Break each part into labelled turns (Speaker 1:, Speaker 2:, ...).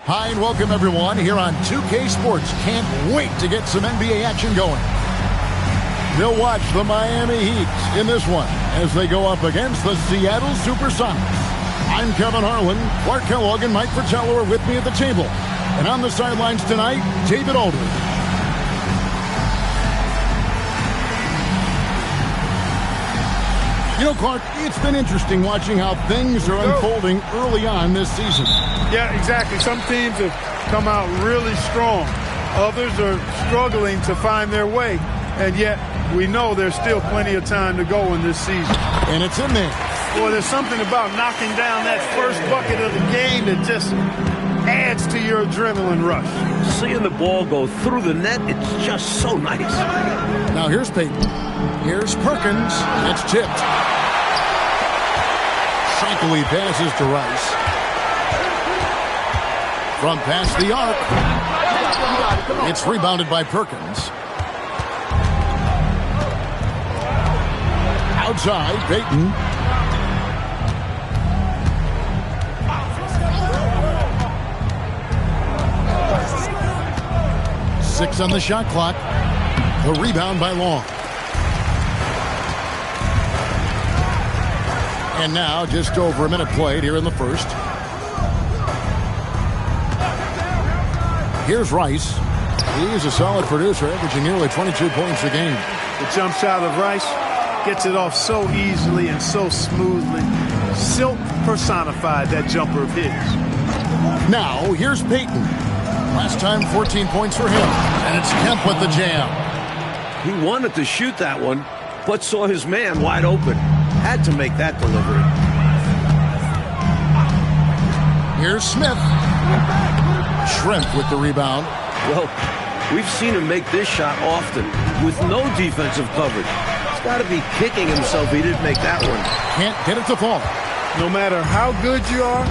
Speaker 1: Hi, and welcome everyone here on 2K Sports. Can't wait to get some NBA action going. We'll watch the Miami Heat in this one as they go up against the Seattle Supersonics. I'm Kevin Harlan. Clark Kellogg and Mike Fratello are with me at the table. And on the sidelines tonight, David Aldridge. You know, Clark, it's been interesting watching how things are unfolding early on this season.
Speaker 2: Yeah, exactly. Some teams have come out really strong. Others are struggling to find their way. And yet, we know there's still plenty of time to go in this season.
Speaker 1: And it's in there.
Speaker 2: Boy, there's something about knocking down that first bucket of the game that just adds to your adrenaline rush.
Speaker 3: Seeing the ball go through the net, it's just so nice.
Speaker 1: Now here's Payton. Here's Perkins. It's tipped. Shankly passes to Rice. From past the arc. It's rebounded by Perkins. Outside, Payton. Six on the shot clock. The rebound by Long. And now just over a minute played here in the first. Here's Rice. He's a solid producer, averaging nearly 22 points a game.
Speaker 2: The jump shot of Rice gets it off so easily and so smoothly. Silk personified that jumper of his.
Speaker 1: Now, here's Payton. Last time, 14 points for him. And it's Kemp with the jam.
Speaker 3: He wanted to shoot that one, but saw his man wide open. Had to make that delivery.
Speaker 1: Here's Smith. Shrimp with the rebound.
Speaker 3: Well, we've seen him make this shot often with no defensive coverage. He's got to be kicking himself he didn't make that one.
Speaker 1: Can't get it to fall.
Speaker 2: No matter how good you are,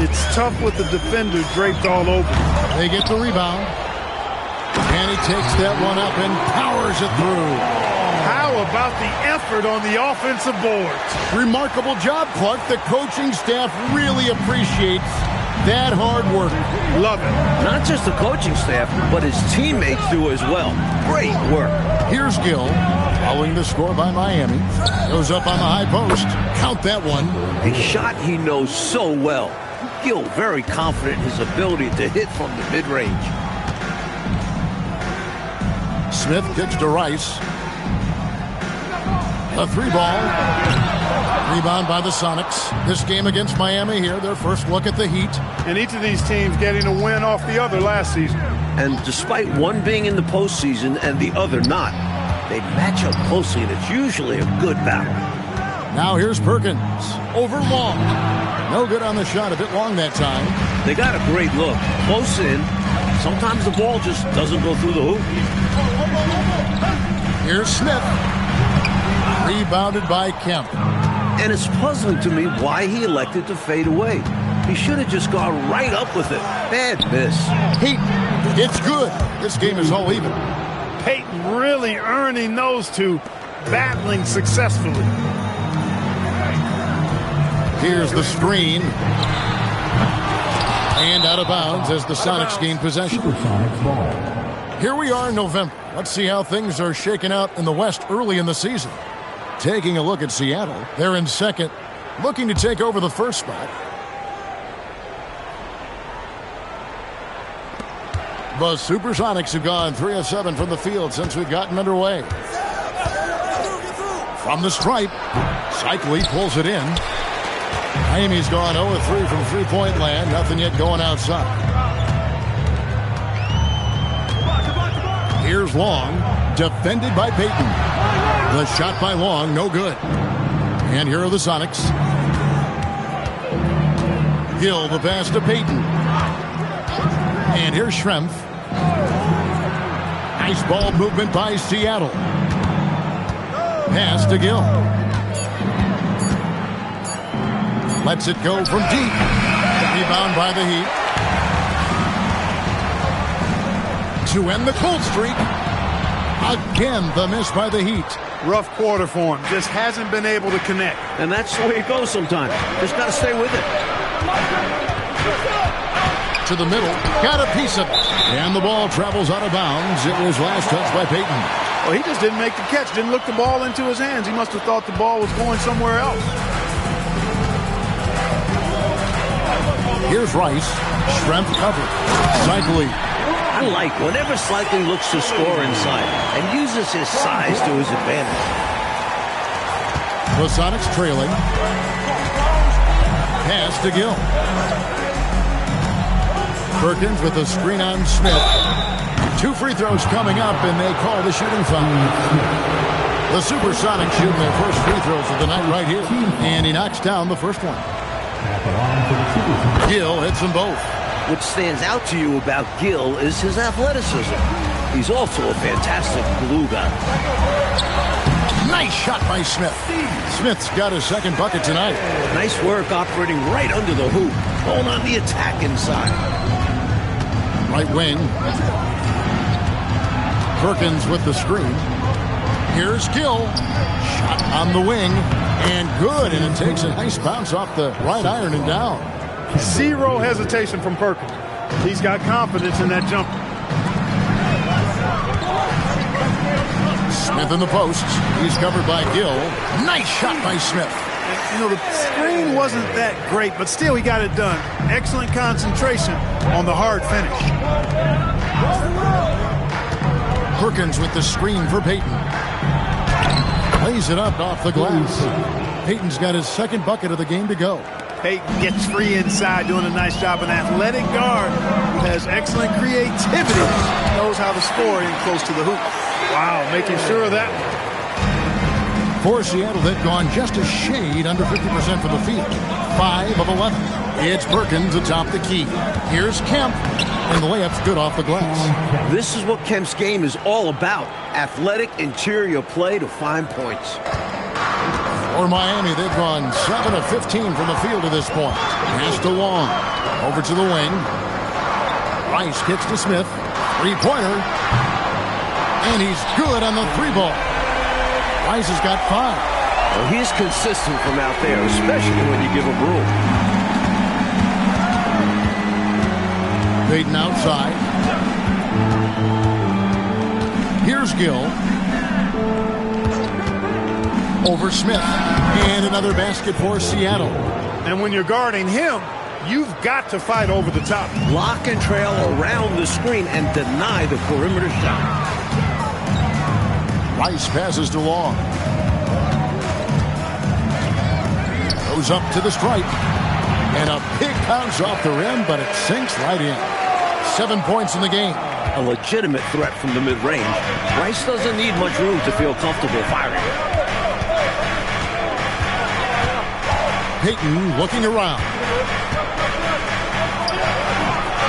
Speaker 2: it's tough with the defender draped all over.
Speaker 1: They get the rebound. And he takes that one up and powers it through.
Speaker 2: How about the effort on the offensive boards?
Speaker 1: Remarkable job, Clark. The coaching staff really appreciates that hard work.
Speaker 2: Love it.
Speaker 3: Not just the coaching staff, but his teammates do as well. Great work.
Speaker 1: Here's Gill, following the score by Miami. Goes up on the high post. Count that one.
Speaker 3: A shot he knows so well. Gill very confident in his ability to hit from the mid-range.
Speaker 1: Smith kicks to Rice. A three ball. Rebound by the Sonics. This game against Miami here, their first look at the Heat.
Speaker 2: And each of these teams getting a win off the other last season.
Speaker 3: And despite one being in the postseason and the other not, they match up closely, and it's usually a good battle.
Speaker 1: Now here's Perkins. Over Long. No good on the shot, a bit long that time.
Speaker 3: They got a great look. Close in. Sometimes the ball just doesn't go through the hoop.
Speaker 1: Here's Smith. Rebounded by Kemp.
Speaker 3: And it's puzzling to me why he elected to fade away. He should have just gone right up with it. Bad miss.
Speaker 1: Heat. It's good. This game is all even.
Speaker 2: Payton really earning those two, battling successfully.
Speaker 1: Here's the screen. And out of bounds as the Sonics gain possession. Here we are in November. Let's see how things are shaking out in the West early in the season. Taking a look at Seattle. They're in second, looking to take over the first spot. The Supersonics have gone 3 of 7 from the field since we've gotten underway. From the stripe, Cycli pulls it in. Miami's gone 0 of 3 from three-point land. Nothing yet going outside. Here's Long, defended by Payton. The shot by Long, no good. And here are the Sonics. Gill, the pass to Payton. And here's Schrempf. Nice ball movement by Seattle. Pass to Gill. Lets it go from deep. Rebound by the Heat. To end the cold streak. Again, the miss by the Heat.
Speaker 2: Rough quarter for him. Just hasn't been able to connect.
Speaker 3: And that's the way it goes sometimes. Just got to stay with it.
Speaker 1: To the middle. Got a piece of it. And the ball travels out of bounds. It was last touched by Payton.
Speaker 2: Well, he just didn't make the catch. Didn't look the ball into his hands. He must have thought the ball was going somewhere else.
Speaker 1: Here's Rice. Schrempf covered. Cycli.
Speaker 3: I like whenever Cycli looks to score inside and uses his size to his advantage.
Speaker 1: The Sonics trailing. Pass to Gill. Perkins with a screen on Smith. 2 free throws coming up, and they call the shooting foul. The Supersonics shooting their first free throws of the night right here. And he knocks down the first one. Gill hits them both.
Speaker 3: What stands out to you about Gill is his athleticism. He's also a fantastic glue guy.
Speaker 1: Nice shot by Smith. Smith's got his second bucket tonight.
Speaker 3: Nice work operating right under the hoop, going on the attack inside.
Speaker 1: Right wing. Perkins with the screen. Here's Gill. Shot on the wing. And good. And it takes a nice bounce off the right iron and down.
Speaker 2: Zero hesitation from Perkins. He's got confidence in that jumper.
Speaker 1: Smith in the post. He's covered by Gill. Nice shot by Smith.
Speaker 2: And You know, the screen wasn't that great, but still he got it done. Excellent concentration on the hard finish.
Speaker 1: Perkins with the screen for Payton. Lays it up off the glass. Payton's got his second bucket of the game to go.
Speaker 2: Payton gets free inside, doing a nice job. An athletic guard who has excellent creativity, knows how to score in close to the hoop. Wow, making sure of that.
Speaker 1: For Seattle, they've gone just a shade under 50% from the field. 5 of 11. It's Perkins atop the key. Here's Kemp, and the layup's good off the glass.
Speaker 3: This is what Kemp's game is all about. Athletic interior play to find points.
Speaker 1: For Miami, they've gone 7 of 15 from the field to this point. Pass to Long. Over to the wing. Rice kicks to Smith. Three-pointer. And he's good on the three ball. Rice has got 5.
Speaker 3: Well, he's consistent from out there, especially when you give him room.
Speaker 1: Payton outside. Here's Gill. Over Smith. And another basket for Seattle.
Speaker 2: And when you're guarding him, you've got to fight over the top.
Speaker 3: Lock and trail around the screen and deny the perimeter shot.
Speaker 1: Rice passes to Long. Goes up to the stripe. And a big bounce off the rim, but it sinks right in. 7 points in the game.
Speaker 3: A legitimate threat from the mid-range. Rice doesn't need much room to feel comfortable firing.
Speaker 1: Payton looking around.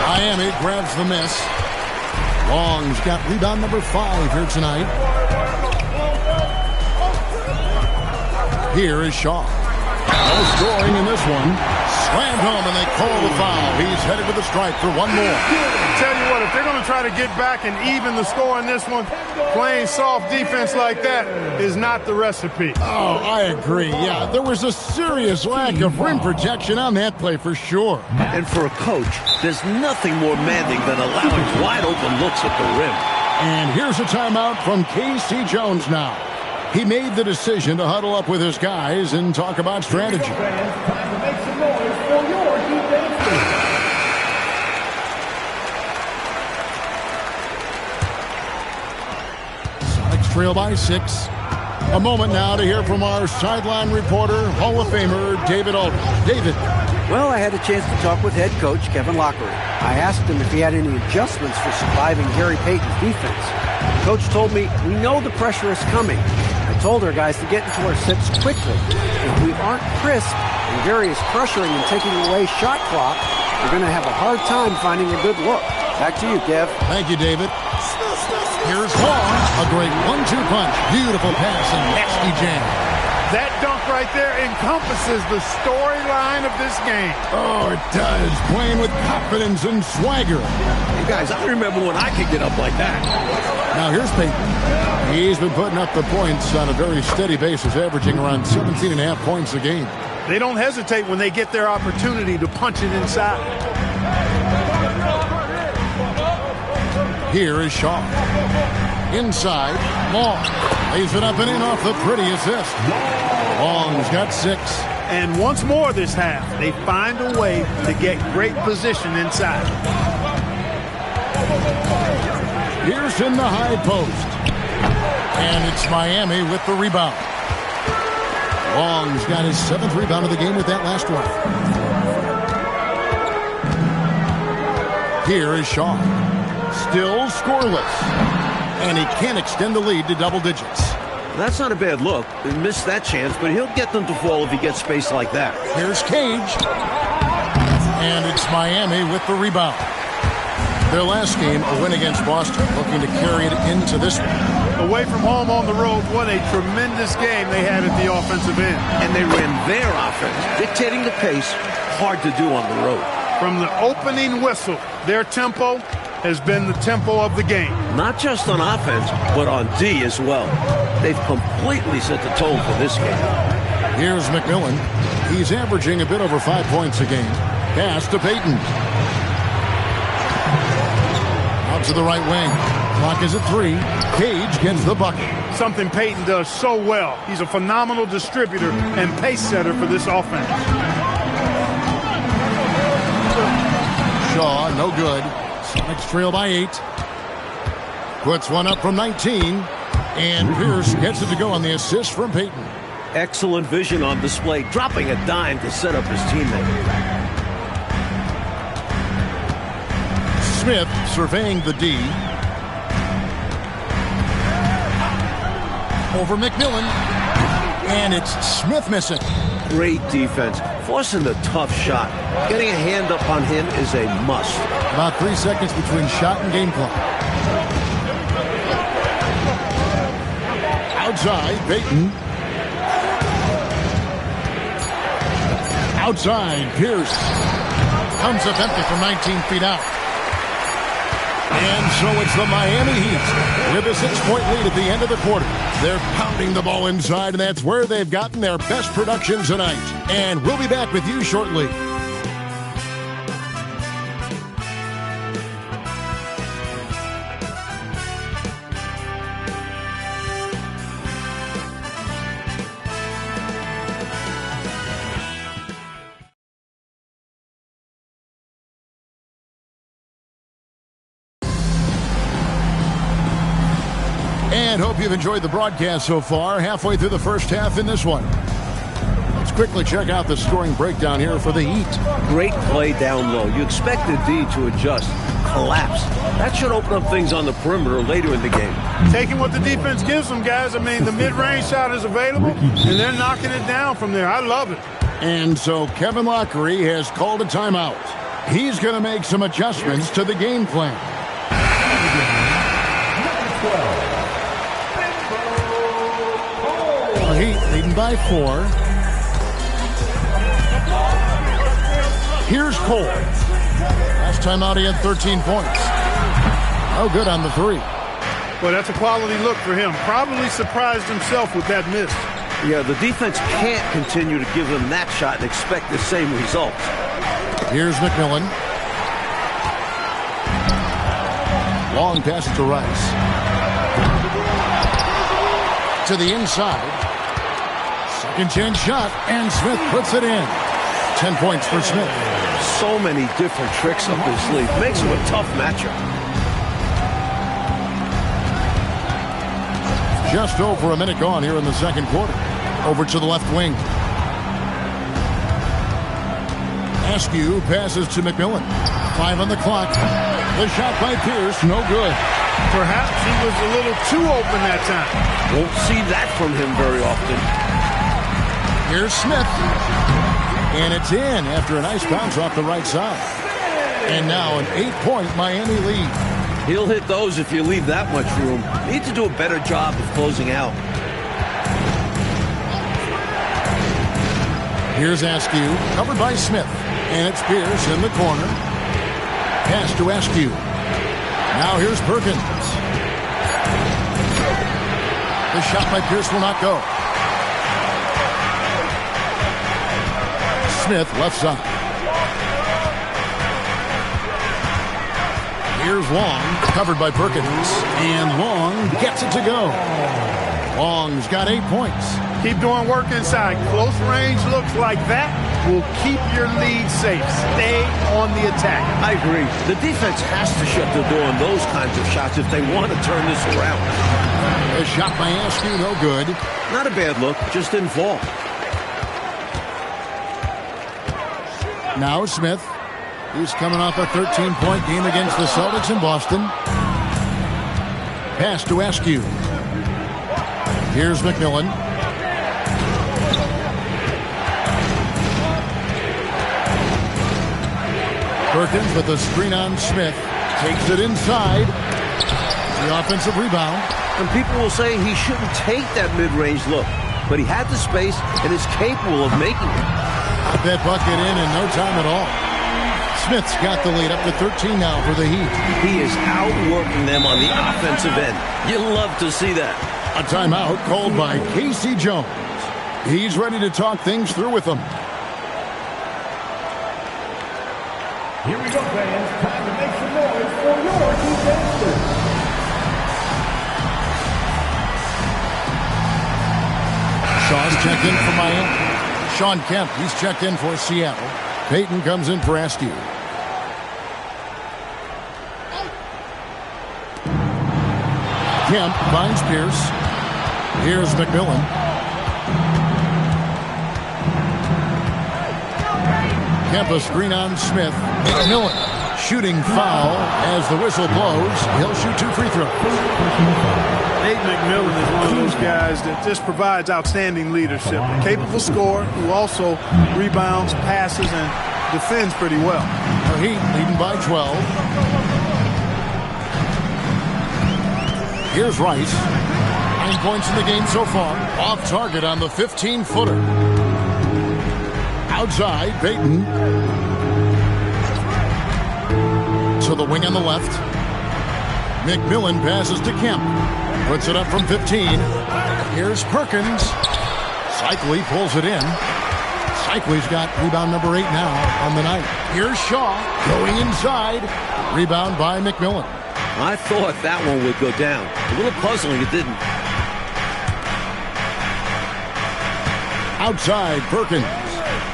Speaker 1: Miami grabs the miss. Long's got rebound number 5 here tonight. Here is Shaw. No scoring in this one. Slammed home and they call the foul. He's headed to the stripe for one more.
Speaker 2: Tell you what, if they're going to try to get back and even the score in this one, playing soft defense like that is not the recipe.
Speaker 1: Oh, I agree. Yeah, there was a serious lack of rim protection on that play for sure.
Speaker 3: And for a coach, there's nothing more demanding than allowing wide open looks at the rim.
Speaker 1: And here's a timeout from K.C. Jones now. He made the decision to huddle up with his guys and talk about strategy. Sonics trail by 6. A moment now to hear from our sideline reporter, Hall of Famer David Aldridge. David.
Speaker 4: Well, I had a chance to talk with head coach Kevin Lockery. I asked him if he had any adjustments for surviving Gary Payton's defense. The coach told me, we know the pressure is coming. I told our guys to get into our sets quickly. If we aren't crisp and Gary is pressuring and taking away shot clock, we're going to have a hard time finding a good look. Back to you, Kev.
Speaker 1: Thank you, David. Here's Long. A great 1-2 punch. Beautiful pass and nasty jam.
Speaker 2: That dunk right there encompasses the storyline of this game.
Speaker 1: Oh, it does. Playing with confidence and swagger.
Speaker 3: Hey, guys, I remember when I could get up like that.
Speaker 1: Now here's Payton. He's been putting up the points on a very steady basis, averaging around 17.5 points a game.
Speaker 2: They don't hesitate when they get their opportunity to punch it inside.
Speaker 1: Here is Shaw. Inside, Long. Lays it up and in off the pretty assist. Long's got 6.
Speaker 2: And once more this half, they find a way to get great position inside.
Speaker 1: Here's in the high post. And it's Miami with the rebound. Long's got his 7th rebound of the game with that last one. Here is Shaw. Still scoreless. And he can't extend the lead to double digits.
Speaker 3: That's not a bad look. He missed that chance, but he'll get them to fall if he gets space like that.
Speaker 1: Here's Cage. And it's Miami with the rebound. Their last game, a win against Boston, looking to carry it into this one.
Speaker 2: Away from home on the road, what a tremendous game they had at the offensive end.
Speaker 3: And they ran their offense, dictating the pace, hard to do on the road.
Speaker 2: From the opening whistle, their tempo has been the tempo of the game.
Speaker 3: Not just on offense, but on D as well. They've completely set the tone for this game.
Speaker 1: Here's McMillan. He's averaging a bit over 5 points a game. Pass to Payton. Out to the right wing. Clock is at 3. Cage gets the bucket.
Speaker 2: Something Payton does so well. He's a phenomenal distributor and pace setter for this offense.
Speaker 1: Shaw, no good. Sonics trail by 8. Puts one up from 19. And Pierce gets it to go on the assist from Payton.
Speaker 3: Excellent vision on display, dropping a dime to set up his teammate.
Speaker 1: Smith surveying the D. Over McMillan. And it's Smith missing.
Speaker 3: Great defense, forcing the tough shot. Getting a hand up on him is a must.
Speaker 1: About 3 seconds between shot and game clock. Outside, Payton. Outside, Pierce. Comes up empty from 19 feet out. And so it's the Miami Heat with a 6-point lead at the end of the quarter. They're pounding the ball inside, and that's where they've gotten their best production tonight. And we'll be back with you shortly. And hope you've enjoyed the broadcast so far. Halfway through the first half in this one. Let's quickly check out the scoring breakdown here for the Heat.
Speaker 3: Great play down low. You expect the D to adjust, collapse. That should open up things on the perimeter later in the game.
Speaker 2: Taking what the defense gives them, guys. I mean, the mid-range shot is available, and they're knocking it down from there. I love it.
Speaker 1: And so Kevin Lockery has called a timeout. He's going to make some adjustments to the game plan. Heat leading by 4. Here's Cole. Last time out he had 13 points. Oh, good on the 3.
Speaker 2: Well, that's a quality look for him. Probably surprised himself with that miss.
Speaker 3: Yeah, the defense can't continue to give them that shot and expect the same results.
Speaker 1: Here's McMillan. Long pass to Rice. To the inside. Second chance shot, and Smith puts it in. 10 points for Smith.
Speaker 3: So many different tricks up his sleeve. Makes him a tough matchup.
Speaker 1: Just over a minute gone here in the second quarter. Over to the left wing. Askew passes to McMillan. 5 on the clock. The shot by Pierce, no good.
Speaker 2: Perhaps he was a little too open that time.
Speaker 3: Won't see that from him very often.
Speaker 1: Here's Smith. And it's in after a nice bounce off the right side. And now an 8-point Miami lead.
Speaker 3: He'll hit those if you leave that much room. Need to do a better job of closing out.
Speaker 1: Here's Askew, covered by Smith. And it's Pierce in the corner. Pass to Askew. Now here's Perkins. The shot by Pierce will not go. Smith left side. Here's Long, covered by Perkins. And Long gets it to go. Long's got 8 points.
Speaker 2: Keep doing work inside. Close range looks like that will keep your lead safe. Stay on the attack.
Speaker 3: I agree. The defense has to shut the door on those kinds of shots if they want to turn this around.
Speaker 1: A shot by Askew, no good.
Speaker 3: Not a bad look, just didn't fall.
Speaker 1: Now Smith. He's coming off a 13-point game against the Celtics in Boston. Pass to Askew. Here's McMillan. Perkins with a screen on Smith. Takes it inside. The offensive rebound.
Speaker 3: And people will say he shouldn't take that mid-range look. But he had the space and is capable of making it.
Speaker 1: Got that bucket in no time at all. Smith's got the lead up to 13 now for the Heat.
Speaker 3: He is outworking them on the offensive end. You love to see that.
Speaker 1: A timeout called by Casey Jones. He's ready to talk things through with them.
Speaker 5: Here we go, fans. Time to make some noise for your defense.
Speaker 1: Sean Kemp, he's checked in for Seattle. Payton comes in for Askew. Kemp finds Pierce. Here's McMillan. Kemp a screen on Smith. McMillan shooting foul as the whistle blows. He'll shoot 2 free throws.
Speaker 2: Nate McMillan is one of those guys that just provides outstanding leadership. A capable scorer who also rebounds, passes, and defends pretty well.
Speaker 1: The Heat leading by 12. Here's Rice. 9 points in the game so far. Off target on the 15-footer. Outside, Payton. To the wing on the left. McMillan passes to Kemp. Puts it up from 15. Here's Perkins. Cycli pulls it in. Cycli's got rebound number 8 now on the night. Here's Shaw going inside. Rebound by McMillan.
Speaker 3: I thought that one would go down. A little puzzling, it didn't.
Speaker 1: Outside, Perkins.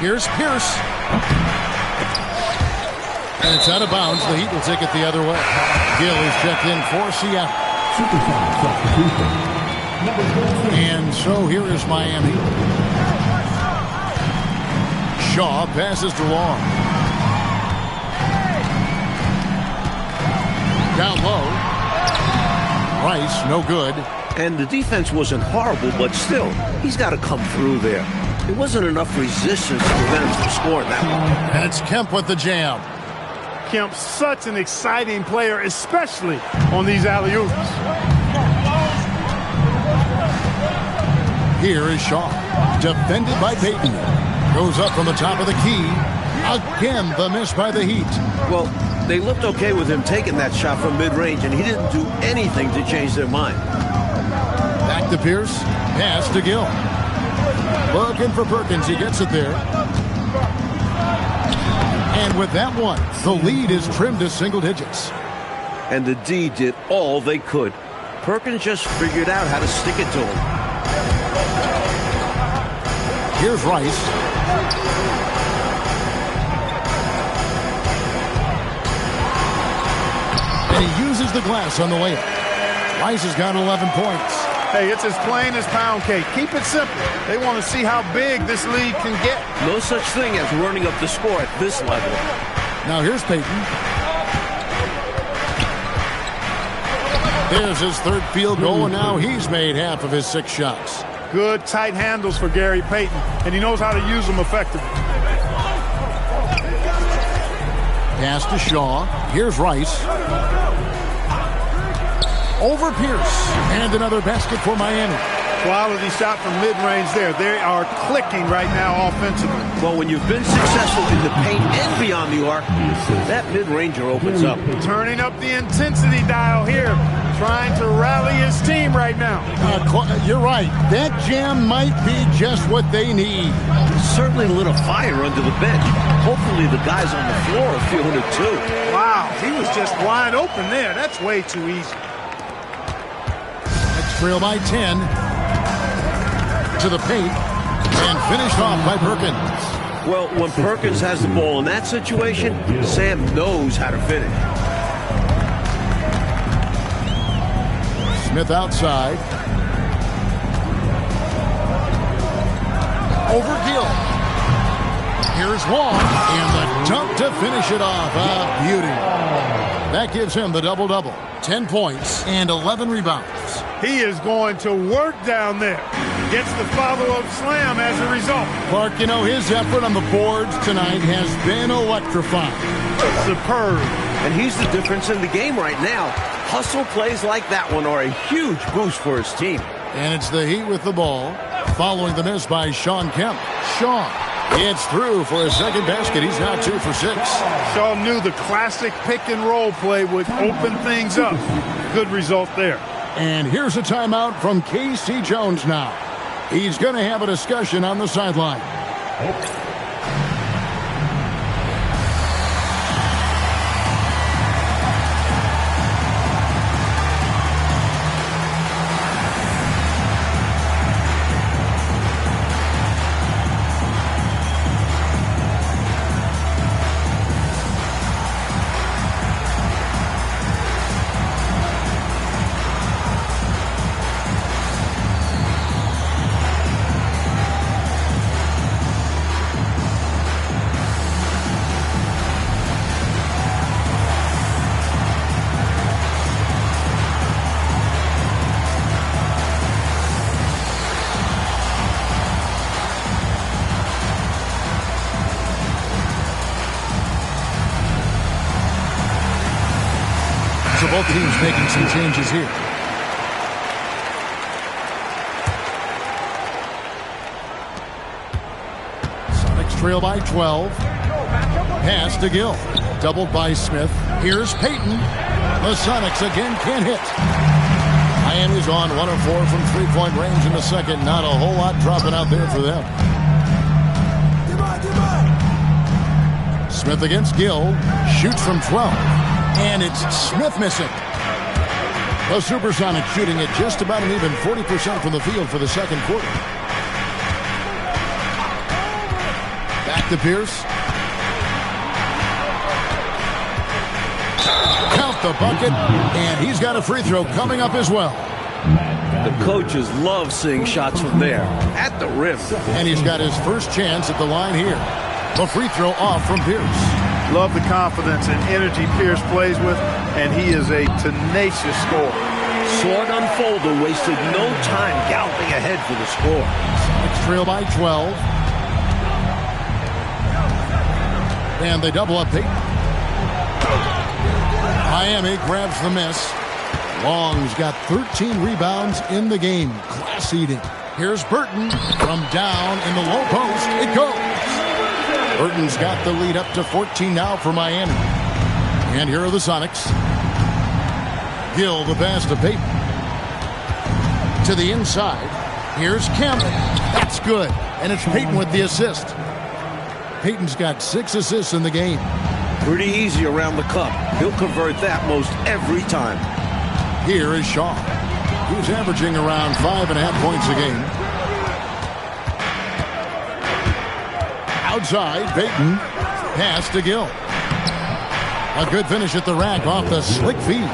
Speaker 1: Here's Pierce. And it's out of bounds. The Heat will take it the other way. Gill is checked in for Seattle. And so here is Miami. Shaw passes to Long. Down low. Rice, no good.
Speaker 3: And the defense wasn't horrible, but still, he's got to come through there. There wasn't enough resistance to prevent him from scoring that one.
Speaker 1: And it's Kemp with the jam.
Speaker 2: Kemp, such an exciting player, especially on these alley-oops.
Speaker 1: Here is Shaw. Defended by Payton. Goes up from the top of the key. Again, the miss by the Heat.
Speaker 3: Well, they looked okay with him taking that shot from mid-range, and he didn't do anything to change their mind.
Speaker 1: Back to Pierce. Pass to Gill. Looking for Perkins. He gets it there. And with that one, the lead is trimmed to single digits.
Speaker 3: And the D did all they could. Perkins just figured out how to stick it to him.
Speaker 1: Here's Rice. And he uses the glass on the layup. Rice has got 11 points.
Speaker 2: Hey, it's as plain as pound cake. Keep it simple. They want to see how big this lead can get.
Speaker 3: No such thing as running up the score at this level.
Speaker 1: Now here's Payton. There's his third field goal, and now he's made half of his 6 shots.
Speaker 2: Good tight handles for Gary Payton, and he knows how to use them effectively.
Speaker 1: Pass to Shaw. Here's Rice. Over Pierce. And another basket for Miami.
Speaker 2: Quality shot from mid-range there. They are clicking right now offensively.
Speaker 3: Well, when you've been successful in the paint and beyond the arc, that mid-ranger opens up.
Speaker 2: Turning up the intensity dial here. Trying to rally his team right now.
Speaker 1: You're right. That jam might be just what they need.
Speaker 3: Certainly lit a fire under the bench. Hopefully the guys on the floor are feeling it too.
Speaker 2: Wow, he was just wide open there. That's way too easy.
Speaker 1: Trail by 10 to the paint and finished off by Perkins.
Speaker 3: Well, when Perkins has the ball in that situation, Sam knows how to finish.
Speaker 1: Smith outside. Over Gill. Here's Wong and the dunk to finish it off. A beauty. That gives him the double-double. 10 points and 11 rebounds.
Speaker 2: He is going to work down there. Gets the follow-up slam as a result.
Speaker 1: Clark, you know, his effort on the boards tonight has been electrifying.
Speaker 2: Superb.
Speaker 3: And he's the difference in the game right now. Hustle plays like that one are a huge boost for his team.
Speaker 1: And it's the Heat with the ball. Following the miss by Sean Kemp. Shaw gets through for his second basket. He's now 2 for 6.
Speaker 2: Shaw knew the classic pick-and-roll play would open things up. Good result there.
Speaker 1: And here's a timeout from K.C. Jones now. He's going to have a discussion on the sideline. So both teams making some changes here. Sonics trail by 12. Pass to Gill. Doubled by Smith. Here's Payton. The Sonics again can't hit. Miami's on 1 of 4 from three-point range in the second. Not a whole lot dropping out there for them. Smith against Gill. Shoots from 12. And it's Smith missing. The Supersonics shooting at just about an even 40% from the field for the second quarter. Back to Pierce. Count the bucket, and he's got a free throw coming up as well.
Speaker 3: The coaches love seeing shots from there, at the rim.
Speaker 1: And he's got his first chance at the line here. The free throw off from Pierce.
Speaker 2: Love the confidence and energy Pierce plays with, and he is a tenacious scorer.
Speaker 3: Saw it unfold and wasted no time galloping ahead for the score.
Speaker 1: Sonics trail by 12. And they double up Payton. Miami grabs the miss. Long's got 13 rebounds in the game. Class eating. Here's Burton from down in the low post. It goes. Burton's got the lead up to 14 now for Miami. And here are the Sonics. Gill the pass to Payton. To the inside. Here's Kemp. That's good. And it's Payton with the assist. Payton's got 6 assists in the game.
Speaker 3: Pretty easy around the cup. He'll convert that most every time.
Speaker 1: Here is Shaw. He's averaging around 5.5 points a game. Outside, Payton. Pass to Gill. A good finish at the rack off the slick feed.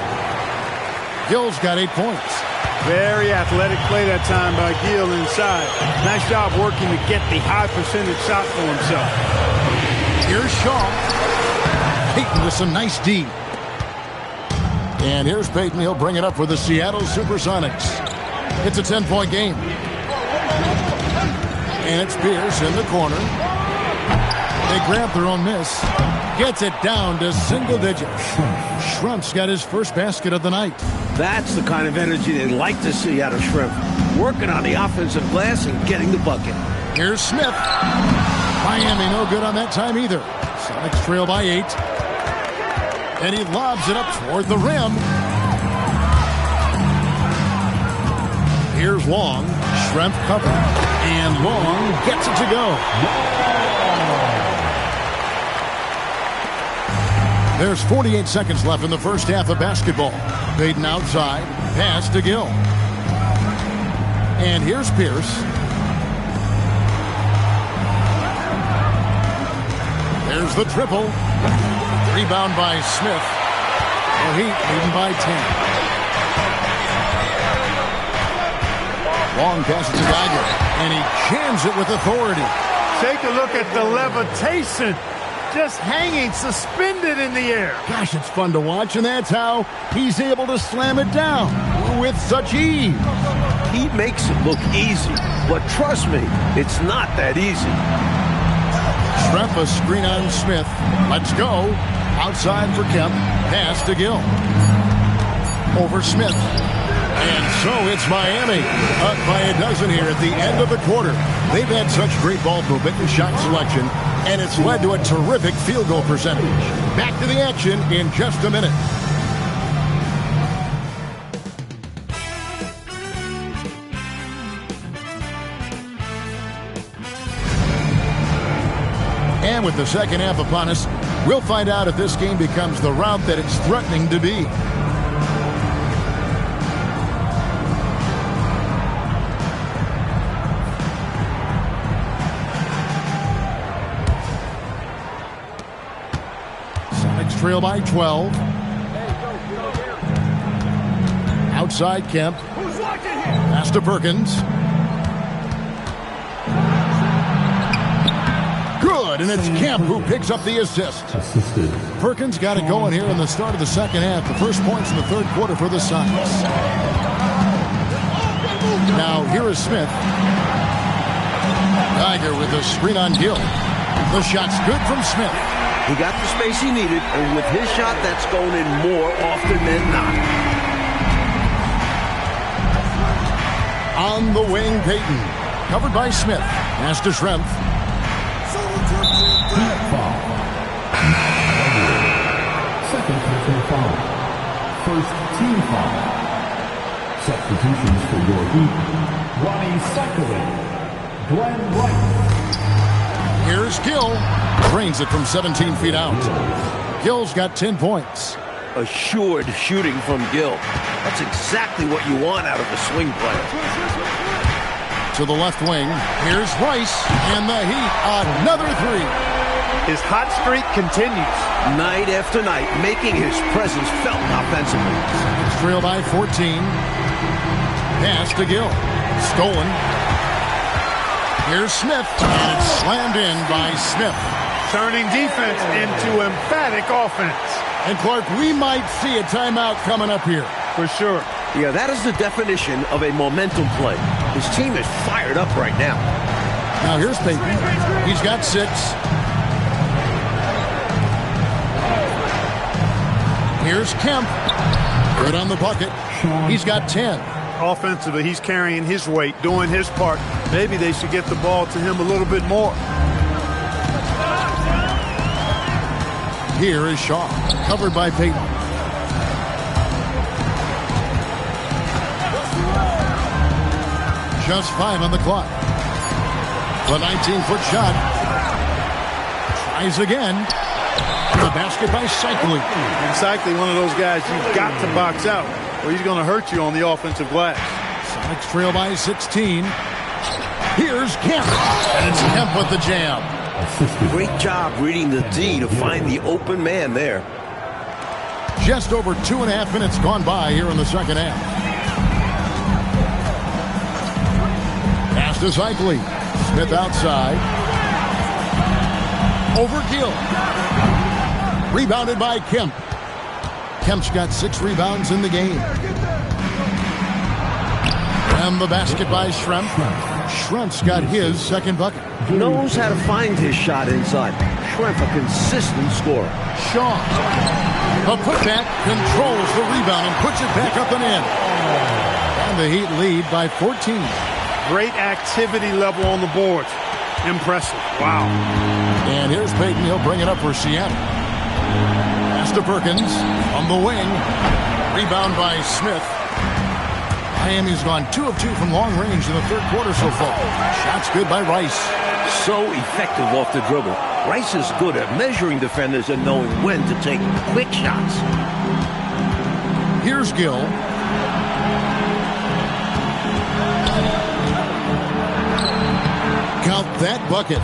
Speaker 1: Gill's got 8 points.
Speaker 2: Very athletic play that time by Gill inside. Nice job working to get the high percentage shot for himself.
Speaker 1: Here's Shaw. Payton with some nice D. And here's Payton. He'll bring it up for the Seattle Supersonics. It's a 10-point game. And it's Pierce in the corner. They grab their own miss. Gets it down to single digits. Schrumpf's got his first basket of the night.
Speaker 3: That's the kind of energy they'd like to see out of Shrimp. Working on the offensive glass and getting the bucket.
Speaker 1: Here's Smith. Miami no good on that time either. Sonics trail by 8. And he lobs it up toward the rim. Here's Long. Shrimp covered. And Long gets it to go. There's 48 seconds left in the first half of basketball. Payton outside. Pass to Gill. And here's Pierce. There's the triple. Rebound by Smith. The Heat leading by 10. Long pass to Geiger. And he jams it with authority.
Speaker 2: Take a look at the levitation. Just hanging, suspended in the air.
Speaker 1: Gosh, it's fun to watch, and that's how he's able to slam it down with such ease.
Speaker 3: He makes it look easy, but trust me, it's not that easy.
Speaker 1: Shrimp a screen on Smith. Let's go. Outside for Kemp. Pass to Gill. Over Smith. And so it's Miami up by a dozen here at the end of the quarter. They've had such great ball movement and shot selection, and it's led to a terrific field goal percentage. Back to the action in just a minute. And with the second half upon us, we'll find out if this game becomes the rout that it's threatening to be. Trail by 12. Outside Kemp. Pass to Perkins. Good, and it's Kemp who picks up the assist. Perkins got it going here in the start of the second half. The first points in the third quarter for the Sonics. Now here is Smith. Geiger with the screen on Gill. The shot's good from Smith.
Speaker 3: He got the space he needed, and with his shot, that's going in more often than not.
Speaker 1: On the wing, Payton. Covered by Smith. Pass to Schrempf.
Speaker 5: Second personal foul. First team foul. Substitutions for your Heat. Ronnie Cycling. Glenn Wright.
Speaker 1: Here's Gill. Drains it from 17 feet out. Gill's got 10 points.
Speaker 3: Assured shooting from Gill. That's exactly what you want out of a swing player.
Speaker 1: To the left wing, here's Rice, and the Heat, another three.
Speaker 2: His hot streak continues.
Speaker 3: Night after night, making his presence felt offensively.
Speaker 1: It's trailed by 14. Pass to Gill. Stolen. Here's Smith, and it's slammed in by Smith.
Speaker 2: Turning defense into emphatic offense.
Speaker 1: And Clark, we might see a timeout coming up here.
Speaker 2: For sure.
Speaker 3: Yeah, that is the definition of a momentum play. His team is fired up right now.
Speaker 1: Now here's Payton. He's got 6. Here's Kemp. Good on the bucket. He's got 10.
Speaker 2: Offensively, he's carrying his weight, doing his part. Maybe they should get the ball to him a little bit more.
Speaker 1: Here is Shaw. Covered by Payton. Just 5 on the clock. The 19-foot shot. Tries again. The basket by Cycling.
Speaker 2: And Cycling, one of those guys you've got to box out, or he's going to hurt you on the offensive glass.
Speaker 1: Sonics trail by 16. Here's Kemp. And it's Kemp with the jam.
Speaker 3: Great job reading the D to find the open man there.
Speaker 1: Just over 2.5 minutes gone by here in the second half. Pass to Cycling. Smith outside. Over Gill. Rebounded by Kemp. Kemp's got 6 rebounds in the game. And the basket by Schrempf. Schrempf's got his second bucket.
Speaker 3: Knows how to find his shot inside. Schrempf, a consistent scorer.
Speaker 1: Shaw. A putback, controls the rebound and puts it back up and in. And the Heat lead by 14.
Speaker 2: Great activity level on the boards. Impressive. Wow.
Speaker 1: And here's Payton. He'll bring it up for Seattle. Pass to Perkins on the wing. Rebound by Smith. Miami's gone 2 of 2 from long range in the third quarter so far. Shots good by Rice.
Speaker 3: So effective off the dribble. Rice is good at measuring defenders and knowing when to take quick shots.
Speaker 1: Here's Gill. Count that bucket.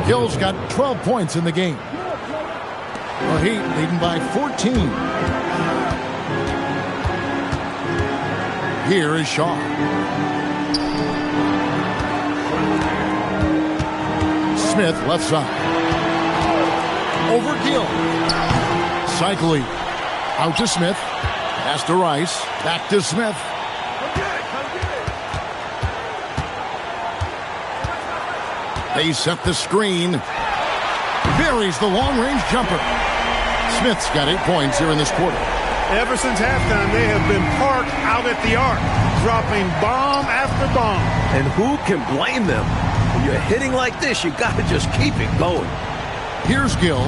Speaker 1: Gill's got 12 points in the game. The Heat leading by 14. Here is Shaw. Smith left side. Over Gill. Cycling. Out to Smith. Pass to Rice. Back to Smith. They set the screen. Buries the long-range jumper. Smith's got 8 points here in this quarter.
Speaker 2: Ever since halftime, they have been parked out at the arc, dropping bomb after bomb.
Speaker 3: And who can blame them? When you're hitting like this, you got to just keep it going.
Speaker 1: Here's Gill.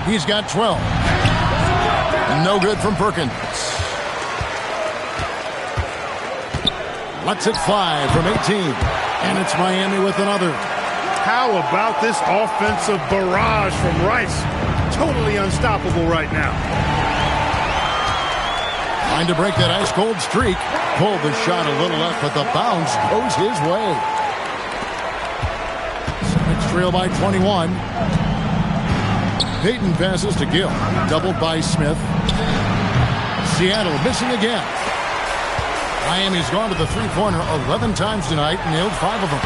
Speaker 1: He's got 12. No good from Perkins. Lets it fly from 18. And it's Miami with another.
Speaker 2: How about this offensive barrage from Rice? Totally unstoppable right now.
Speaker 1: Trying to break that ice-cold streak. Pulled the shot a little left, but the bounce goes his way. Sonics trail by 21. Payton passes to Gill. Doubled by Smith. Seattle missing again. Miami's gone to the three-pointer 11 times tonight, nailed 5 of them.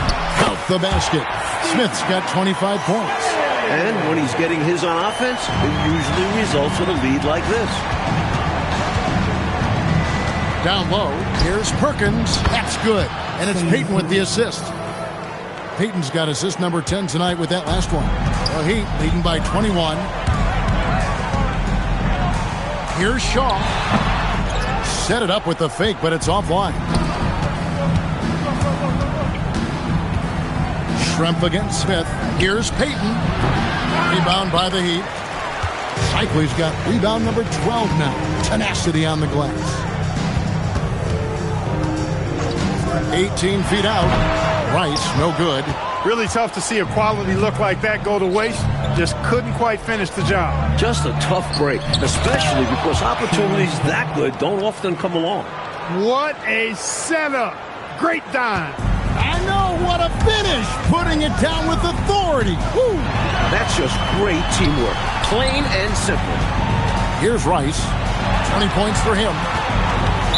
Speaker 1: Out the basket. Smith's got 25 points.
Speaker 3: And when he's getting his on offense, it usually results in a lead like this.
Speaker 1: Down low, here's Perkins. That's good. And it's Payton with the assist. Payton's got assist number 10 tonight with that last one. The Heat leading by 21. Here's Shaw. Set it up with the fake, but it's offline. Schrempf against Smith. Here's Payton. Rebound by the Heat. Cycly's got rebound number 12 now. Tenacity on the glass. 18 feet out. Rice, no good.
Speaker 2: Really tough to see a quality look like that go to waste. Just couldn't quite finish the job.
Speaker 3: Just a tough break, especially because opportunities that good don't often come along.
Speaker 2: What a setup. Great dime.
Speaker 1: I know, what a finish. Putting it down with authority. Woo.
Speaker 3: That's just great teamwork. Plain and simple.
Speaker 1: Here's Rice. 20 points for him.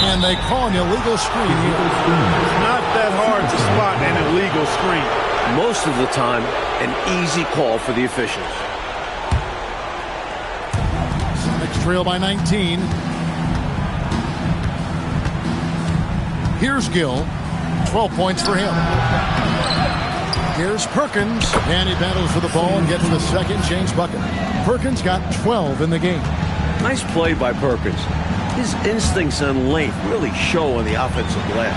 Speaker 1: And they call an illegal screen here.
Speaker 2: It's not that hard to spot an illegal screen.
Speaker 3: Most of the time, an easy call for the officials.
Speaker 1: Sonics trail by 19. Here's Gill. 12 points for him. Here's Perkins. And he battles for the ball and gets the second James bucket. Perkins got 12 in the game.
Speaker 3: Nice play by Perkins. His instincts and length really show on the offensive glass.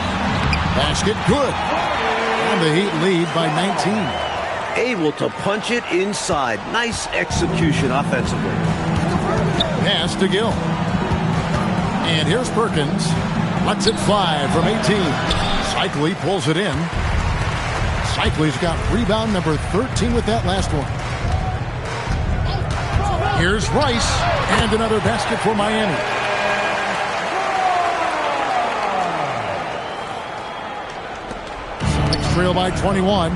Speaker 1: Basket good. And the Heat lead by 19.
Speaker 3: Able to punch it inside. Nice execution offensively.
Speaker 1: Pass to Gill. And here's Perkins. Lets it fly from 18. Cycly pulls it in. Cycly's got rebound number 13 with that last one. Here's Rice. And another basket for Miami. Trail by 21.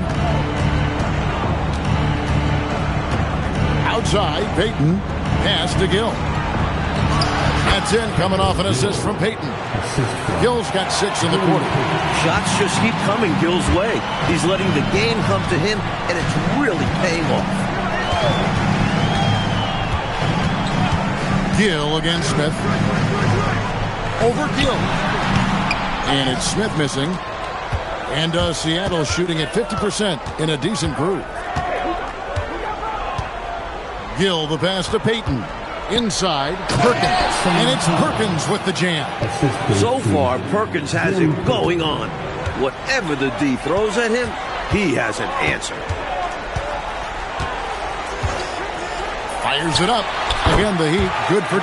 Speaker 1: Outside, Payton. Pass to Gill. That's in, coming off an assist from Payton. Gill's got 6 in the quarter.
Speaker 3: Shots just keep coming Gill's way. He's letting the game come to him, and it's really paying off.
Speaker 1: Gill against Smith. Over Gill. And it's Smith missing. And Seattle shooting at 50% in a decent groove. Gill, the pass to Payton. Inside, Perkins. And it's Perkins with the jam.
Speaker 3: So far, Perkins has it going on. Whatever the D throws at him, he has an answer.
Speaker 1: Fires it up. Again, the Heat good for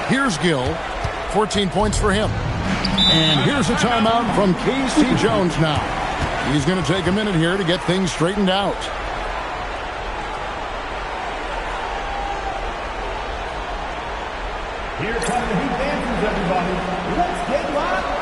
Speaker 1: 2. Here's Gill. 14 points for him. And here's a timeout from K.C. Jones now. He's going to take a minute here to get things straightened out.
Speaker 5: Here come the Heat dancers, everybody. Let's get live.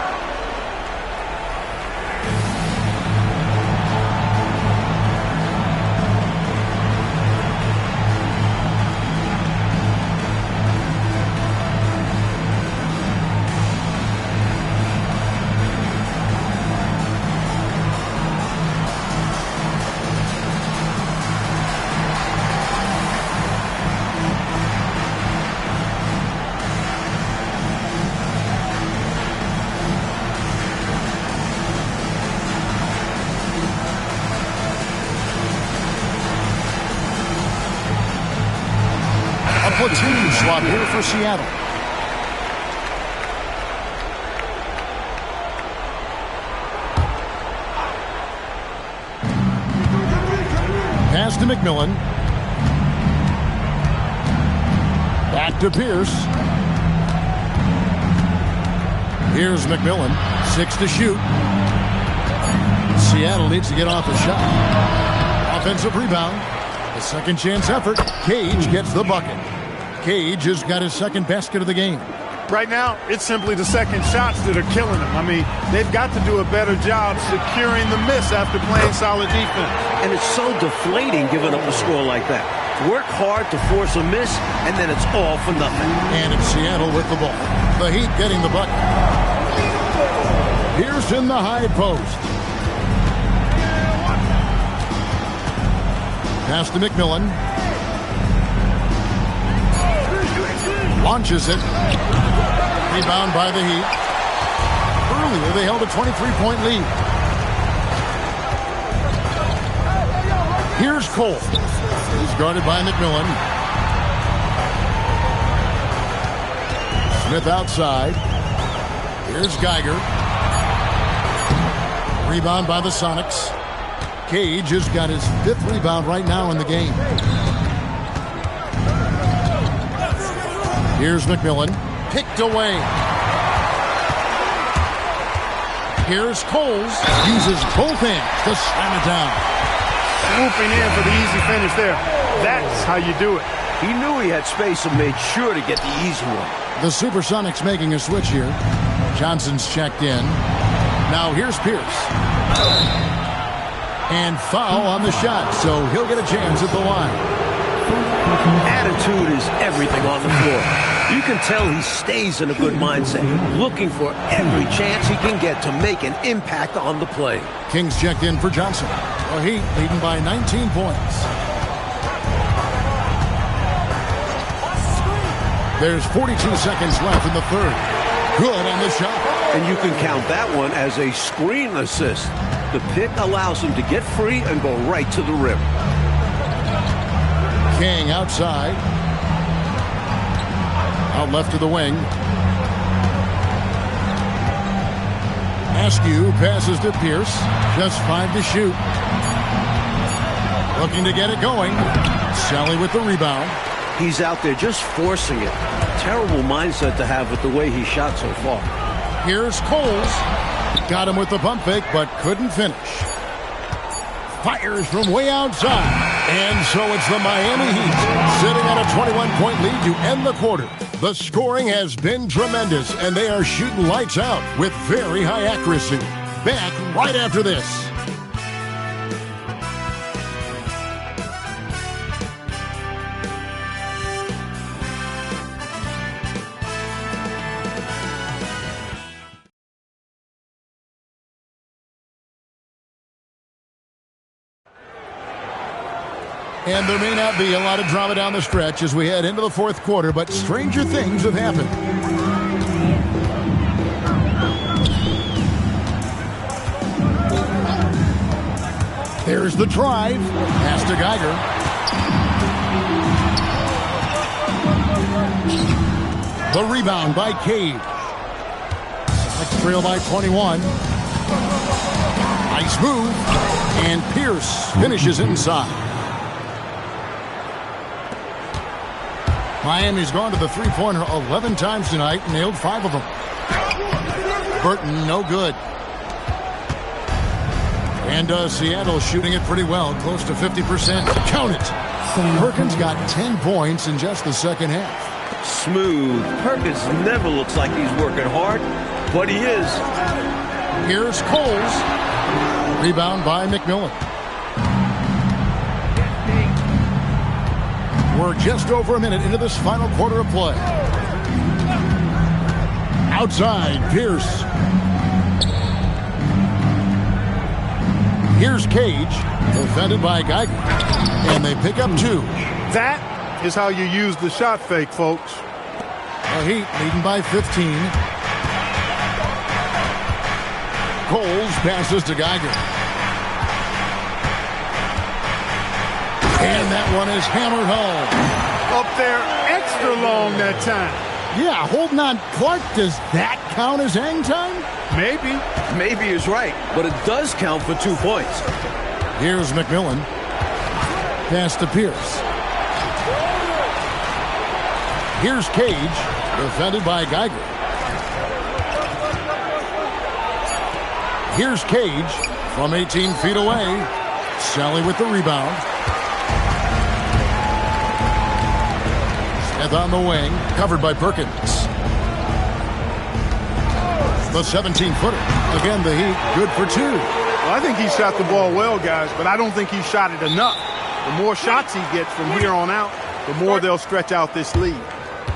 Speaker 1: Platoon swap here for Seattle. Pass to McMillan. Back to Pierce. Here's McMillan. 6 to shoot. Seattle needs to get off the shot. Offensive rebound. A second chance effort. Cage gets the bucket. Cage has got his second basket of the game.
Speaker 2: Right now, it's simply the second shots that are killing them. I mean, they've got to do a better job securing the miss after playing solid defense.
Speaker 3: And it's so deflating giving up a score like that. Work hard to force a miss, and then it's all for nothing.
Speaker 1: And it's Seattle with the ball. The Heat getting the bucket. Pierce in the high post. Pass to McMillan. Launches it. Rebound by the Heat. Earlier, they held a 23-point lead. Here's Cole. is guarded by McMillan. Smith outside. Here's Geiger. Rebound by the Sonics. Cage has got his 5th rebound right now in the game. Here's McMillan. Picked away. Here's Coles. Uses both hands to slam it down.
Speaker 2: Swooping in for the easy finish there. That's how you do it.
Speaker 3: He knew he had space and made sure to get the easy one.
Speaker 1: The Supersonics making a switch here. Johnson's checked in. Now here's Pierce. And foul on the shot, so he'll get a chance at the line.
Speaker 3: Attitude is everything on the floor. You can tell he stays in a good mindset, looking for every chance he can get to make an impact on the play.
Speaker 1: Kings checked in for Johnson. The Heat leading by 19 points. There's 42 seconds left in the third. Good on the shot.
Speaker 3: And you can count that one as a screen assist. The pick allows him to get free and go right to the rim.
Speaker 1: King outside. Out left to the wing. Askew passes to Pierce. Just 5 to shoot. Looking to get it going. Sally with the rebound.
Speaker 3: He's out there just forcing it. Terrible mindset to have with the way he shot so far.
Speaker 1: Here's Coles. Got him with the pump fake, but couldn't finish. Fires from way outside. And so it's the Miami Heat sitting at a 21-point lead to end the quarter. The scoring has been tremendous, and they are shooting lights out with very high accuracy. Back right after this. And there may not be a lot of drama down the stretch as we head into the fourth quarter, but stranger things have happened. There's the drive. Pass to Geiger. The rebound by Cage. Let's trail by 21. Nice move. And Pierce finishes inside. Miami's gone to the three-pointer 11 times tonight, nailed 5 of them. Burton, no good. And Seattle shooting it pretty well, close to 50%. Count it. Perkins got 10 points in just the second half.
Speaker 3: Smooth. Perkins never looks like he's working hard, but he is.
Speaker 1: Here's Coles. Rebound by McMillan. We're just over a minute into this final quarter of play. Outside, Pierce. Here's Cage, defended by Geiger. And they pick up 2.
Speaker 2: That is how you use the shot fake, folks.
Speaker 1: The Heat leading by 15. Coles passes to Geiger. And that one is hammered home.
Speaker 2: Up there extra long that time.
Speaker 1: Yeah, holding on. Clark, does that count as hang time?
Speaker 2: Maybe.
Speaker 3: Maybe he's right, but it does count for 2 points.
Speaker 1: Here's McMillan. Pass to Pierce. Here's Cage, defended by Geiger. Here's Cage from 18 feet away. Sally with the rebound. Smith on the wing, covered by Perkins. The 17-footer. Again, the Heat, good for 2.
Speaker 2: Well, I think he shot the ball well, guys, but I don't think he shot it enough. The more shots he gets from here on out, the more they'll stretch out this lead.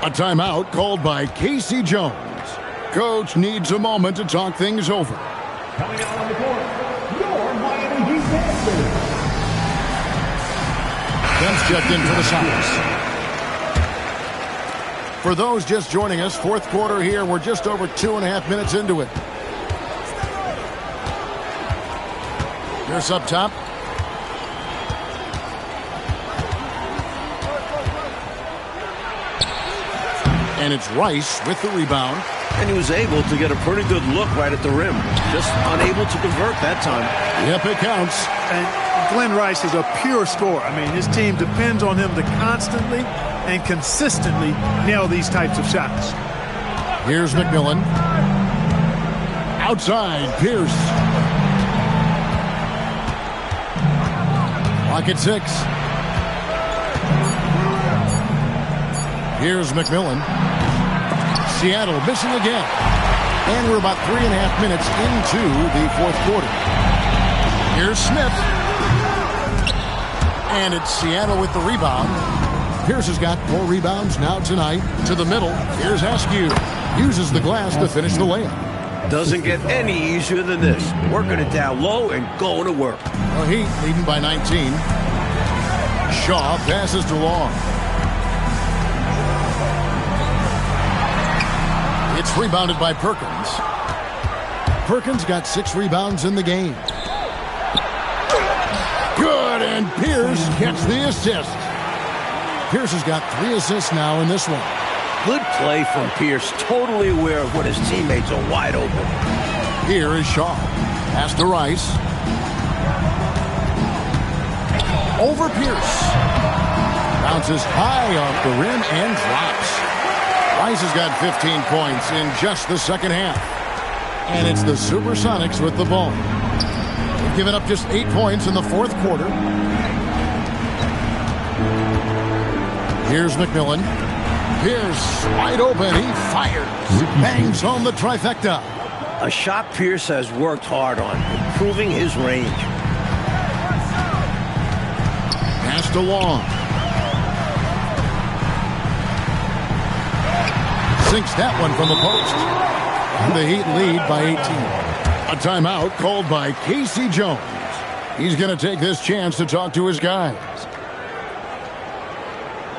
Speaker 1: A timeout called by Casey Jones. Coach needs a moment to talk things over.
Speaker 5: Coming out on the court, your Miami Heat Masters.
Speaker 1: Ben's checked in for the Sonics. For those just joining us, fourth quarter here. We're just over 2.5 minutes into it. Pierce up top. And it's Rice with the rebound.
Speaker 3: And he was able to get a pretty good look right at the rim. Just unable to convert that time.
Speaker 1: Yep, it counts.
Speaker 2: And Glenn Rice is a pure scorer. I mean, his team depends on him to constantly and consistently nail these types of shots.
Speaker 1: Here's McMillan. Outside, Pierce. Clock at 6. Here's McMillan. Seattle missing again. And we're about 3.5 minutes into the fourth quarter. Here's Smith. And it's Seattle with the rebound. Pierce has got 4 rebounds now tonight. To the middle. Here's Askew. Uses the glass to finish the layup.
Speaker 3: Doesn't get any easier than this. Working it down low and going to work.
Speaker 1: The Heat leading by 19. Shaw passes to Long. It's rebounded by Perkins. Perkins got 6 rebounds in the game. Good, and Pierce gets the assist. Pierce has got 3 assists now in this one.
Speaker 3: Good play from Pierce, totally aware of when his teammates are wide open.
Speaker 1: Here is Shaw. Pass to Rice. Over Pierce. Bounces high off the rim and drops. Rice has got 15 points in just the second half. And it's the Supersonics with the ball. They've given up just 8 points in the fourth quarter. Here's McMillan. Pierce wide open. He fires. Bangs home the trifecta.
Speaker 3: A shot Pierce has worked hard on, improving his range.
Speaker 1: Pass to Long. Sinks that one from the post. And the Heat lead by 18. A timeout called by Casey Jones. He's going to take this chance to talk to his guys.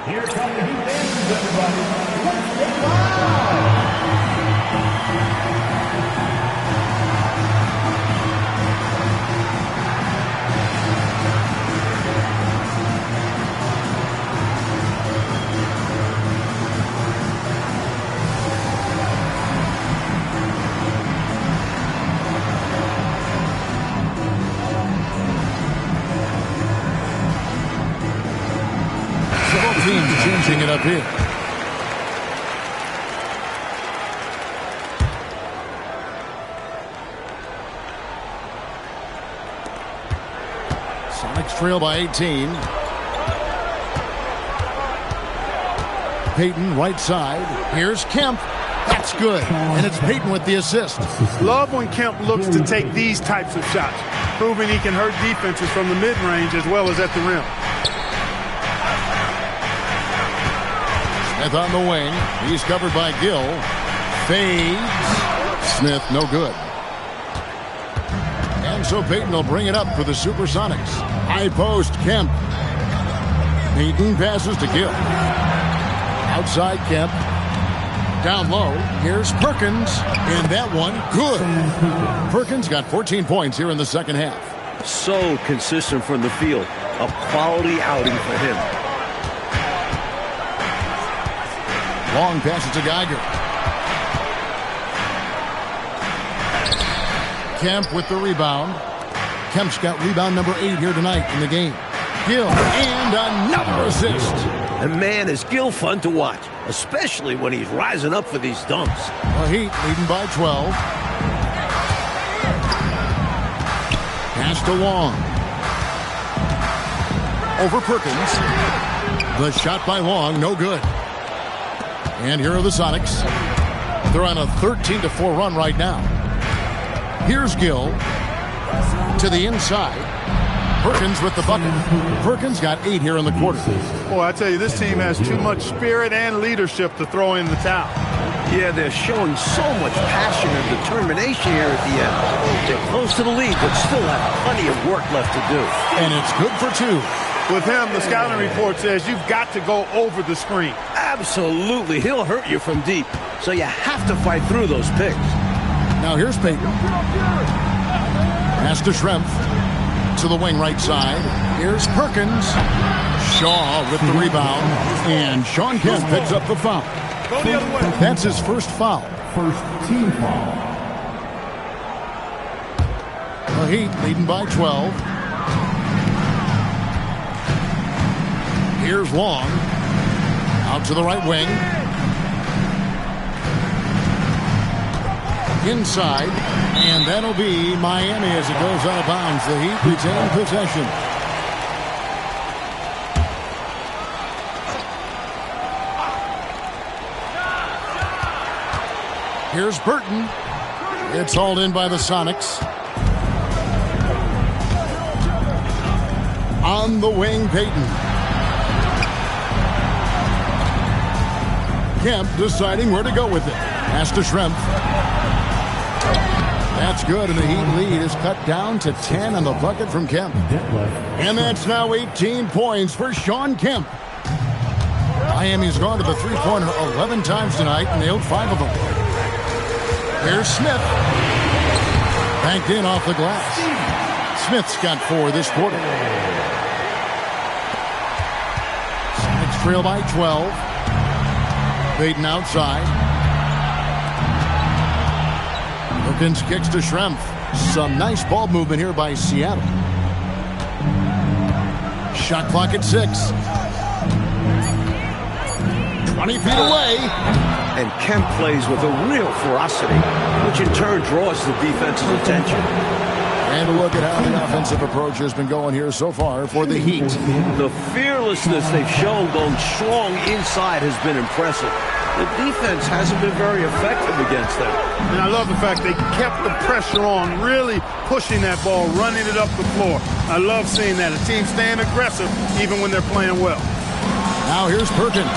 Speaker 5: Here come the Heat dancers, everybody. Let's get wild!
Speaker 1: Teams changing it up here. Sonics trail by 18. Payton right side. Here's Kemp. That's good. And it's Payton with the assist.
Speaker 2: Love when Kemp looks to take these types of shots, proving he can hurt defenses from the mid-range as well as at the rim.
Speaker 1: Smith on the wing. He's covered by Gill. Fades. Smith no good. And so Payton will bring it up for the Supersonics. High post, Kemp. Payton passes to Gill. Outside Kemp. Down low. Here's Perkins. And that one, good. Perkins got 14 points here in the second half.
Speaker 3: So consistent from the field. A quality outing for him.
Speaker 1: Long passes to Geiger. Kemp with the rebound. Kemp's got rebound number 8 here tonight in the game. Gill, and another assist.
Speaker 3: And man, is Gill fun to watch, especially when he's rising up for these dunks.
Speaker 1: The Heat leading by 12. Pass to Long. Over Perkins. The shot by Long, no good. And here are the Sonics. They're on a 13-4 run right now. Here's Gill to the inside. Perkins with the bucket. Perkins got 8 here in the quarter.
Speaker 2: Boy, I tell you, this team has too much spirit and leadership to throw in the towel.
Speaker 3: Yeah, they're showing so much passion and determination here at the end. They're close to the lead, but still have plenty of work left to do.
Speaker 1: And it's good for 2.
Speaker 2: With him, the scouting report says you've got to go over the screen.
Speaker 3: Absolutely. He'll hurt you from deep, so you have to fight through those picks.
Speaker 1: Now here's Payton. Pass to Schrempf. To the wing right side. Here's Perkins. Shaw with the rebound. And Sean Kemp picks up the foul.
Speaker 2: Go the other way.
Speaker 1: That's his first foul.
Speaker 5: First team foul.
Speaker 1: The Heat leading by 12. Here's Long. Out to the right wing. Inside. And that'll be Miami as it goes out of bounds. The Heat retain possession. Here's Burton. It's hauled in by the Sonics. On the wing, Payton. Kemp deciding where to go with it. Pass to Schrempf. That's good, and the Heat lead is cut down to 10 on the bucket from Kemp. And that's now 18 points for Shawn Kemp. Miami's gone to the three-pointer 11 times tonight and nailed 5 of them. Here's Smith. Banked in off the glass. Smith's got 4 this quarter. Sonics trail by 12. Payton outside. Perkins kicks to Schrempf. Some nice ball movement here by Seattle. Shot clock at 6. 20 feet away.
Speaker 3: And Kemp plays with a real ferocity, which in turn draws the defense's attention.
Speaker 1: And a look at how the offensive approach has been going here so far for the Heat.
Speaker 3: The fearlessness they've shown going strong inside has been impressive. The defense hasn't been very effective against them.
Speaker 2: And I love the fact they kept the pressure on, really pushing that ball, running it up the floor. I love seeing that. A team staying aggressive even when they're playing well.
Speaker 1: Now here's Perkins.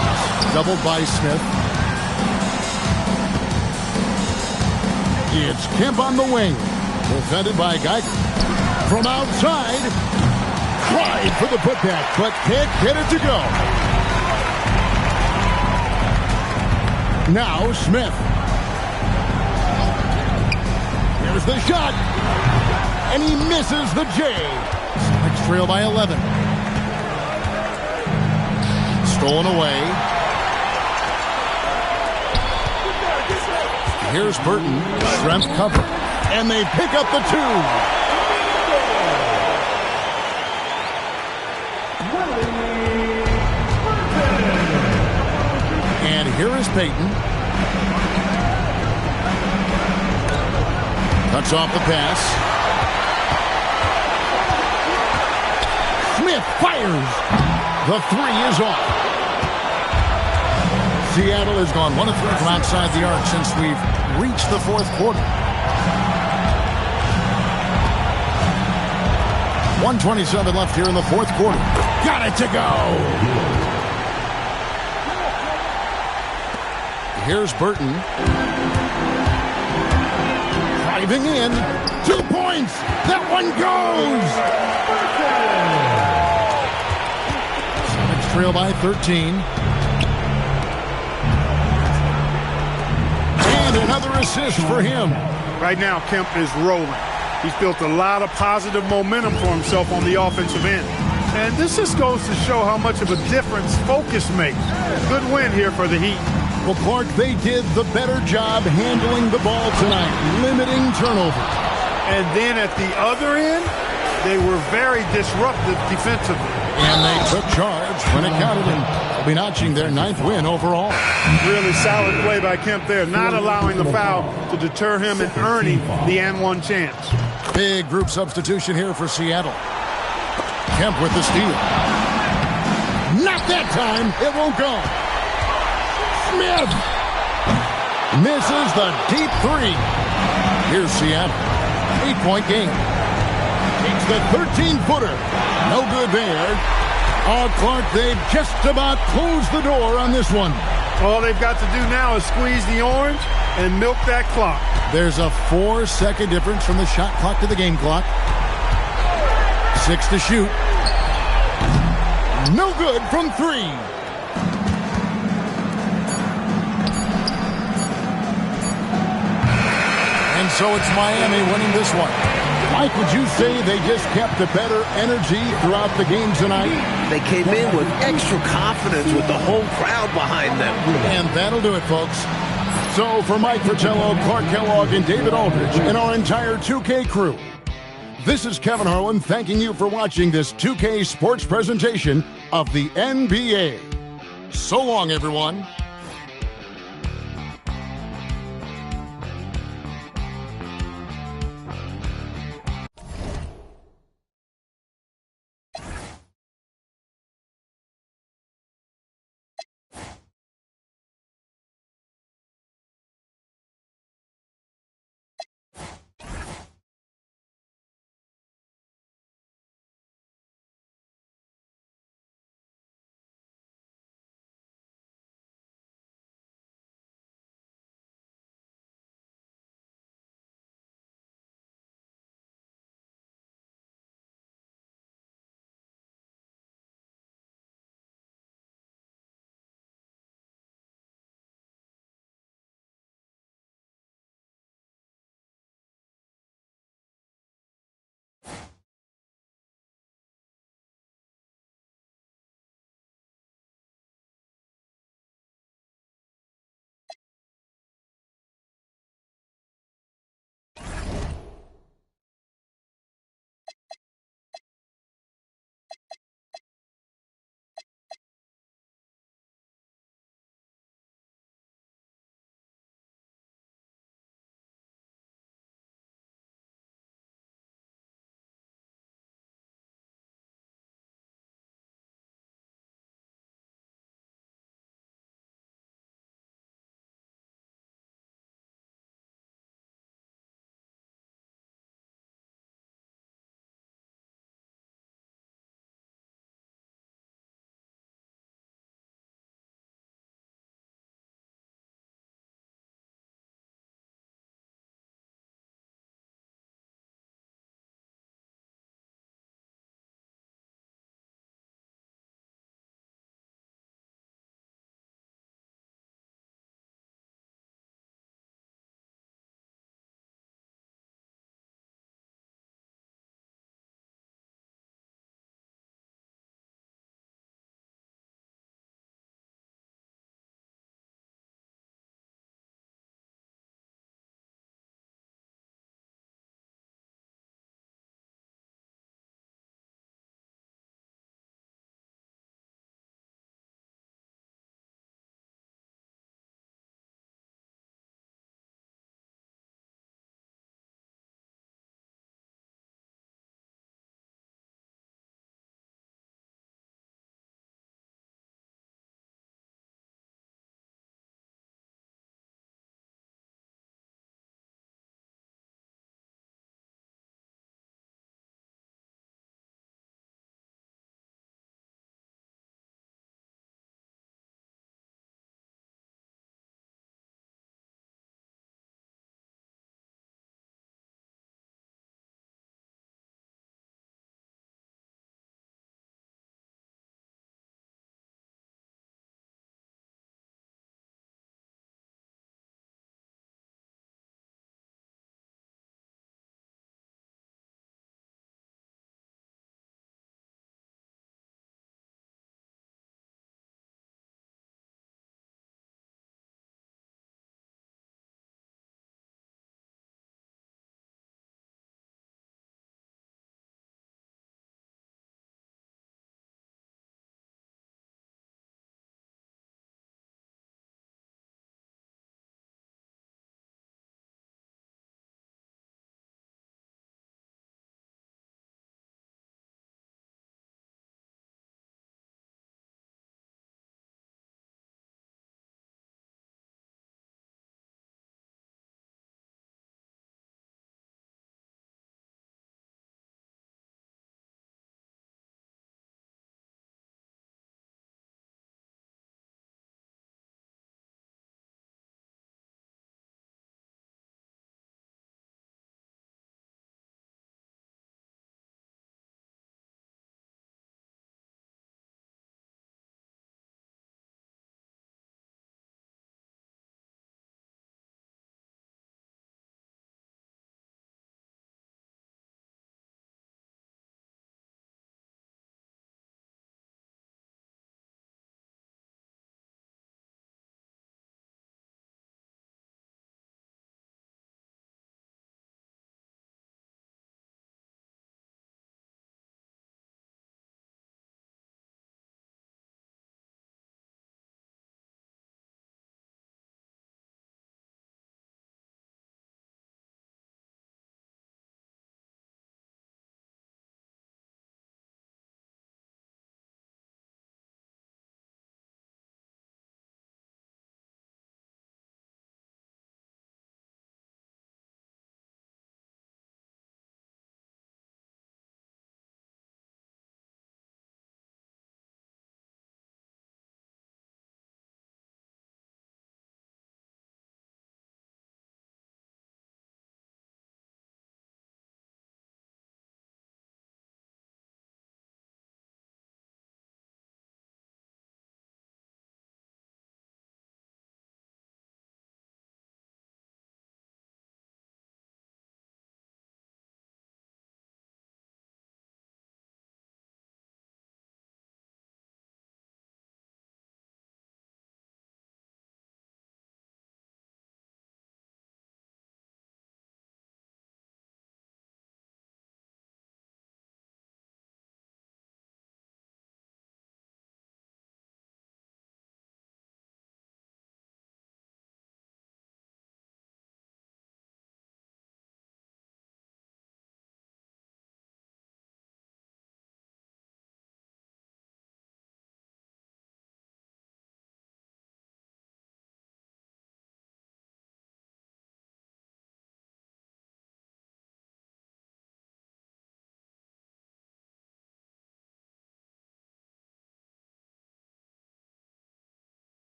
Speaker 1: Doubled by Smith. It's Kemp on the wing. Defended by Geiger. From outside. Tried for the putback, but can't get it to go. Now Smith. Here's the shot. And he misses the J. Sonics trail by 11. Stolen away. Here's Burton. Schrempf cover. And they pick up the 2. And here is Payton. Cuts off the pass. Smith fires. The 3 is off. Seattle has gone 1 of 3 from outside the arc since we've reached the 4th quarter. 1:27 left here in the 4th quarter. Got it to go. Here's Burton. Driving in. 2 points. That one goes. Sonics trail by 13. And another assist for him.
Speaker 2: Right now, Kemp is rolling. He's built a lot of positive momentum for himself on the offensive end. And this just goes to show how much of a difference focus makes. Good win here for the Heat.
Speaker 1: Well, Clark, they did the better job handling the ball tonight, limiting turnovers.
Speaker 2: And then at the other end, they were very disruptive defensively.
Speaker 1: And they took charge when it counted, and they'll be notching their 9th win overall.
Speaker 2: Really solid play by Kemp there, not allowing the foul to deter him and earning the and-one chance.
Speaker 1: Big group substitution here for Seattle. Kemp with the steal. Not that time. It won't go. Smith misses the deep 3. Here's Seattle. 8-point game. Takes the 13-footer. No good there. Oh, Clark, they've just about closed the door on this one.
Speaker 2: All they've got to do now is squeeze the orange and milk that clock.
Speaker 1: There's a 4-second difference from the shot clock to the game clock. 6 to shoot. No good from 3. And so it's Miami winning this one. Mike, would you say they just kept a better energy throughout the game tonight?
Speaker 3: They came in with extra confidence with the home crowd behind them.
Speaker 1: And that'll do it, folks. So for Mike Fratello, Clark Kellogg, and David Aldridge, and our entire 2K crew, this is Kevin Harlan thanking you for watching this 2K Sports presentation of the NBA. So long, everyone.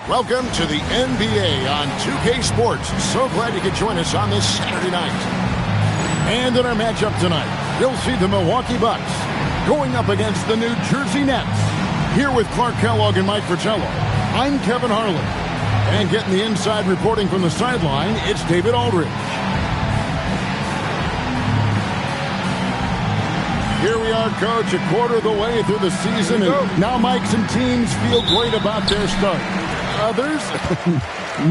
Speaker 1: Welcome to the NBA on 2K Sports. So glad you could join us on this Saturday night. And in our matchup tonight, you'll see the Milwaukee Bucks going up against the New Jersey Nets. Here with Clark Kellogg and Mike Fratello, I'm Kevin Harlan. And getting the inside reporting from the sideline, it's David Aldridge. Here we are, Coach, a quarter of the way through the season, and now Mike, some teams feel great about their start. Others,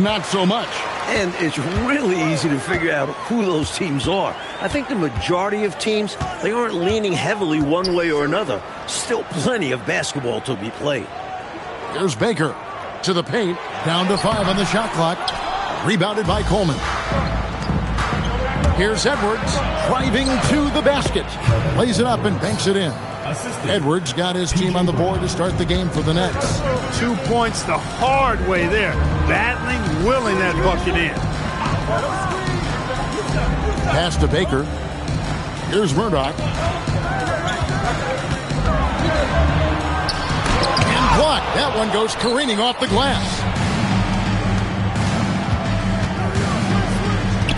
Speaker 1: not so much.
Speaker 3: And it's really easy to figure out who those teams are. I think the majority of teams, they aren't leaning heavily one way or another. Still plenty of basketball to be played.
Speaker 1: Here's Baker to the paint, down to 5 on the shot clock. Rebounded by Coleman. Here's Edwards, driving to the basket. Lays it up and banks it in. Edwards got his team on the board to start the game for the Nets.
Speaker 2: 2 points the hard way there. Battling, willing that bucket in.
Speaker 1: Pass to Baker. Here's Murdoch. And blocked. That one goes careening off the glass.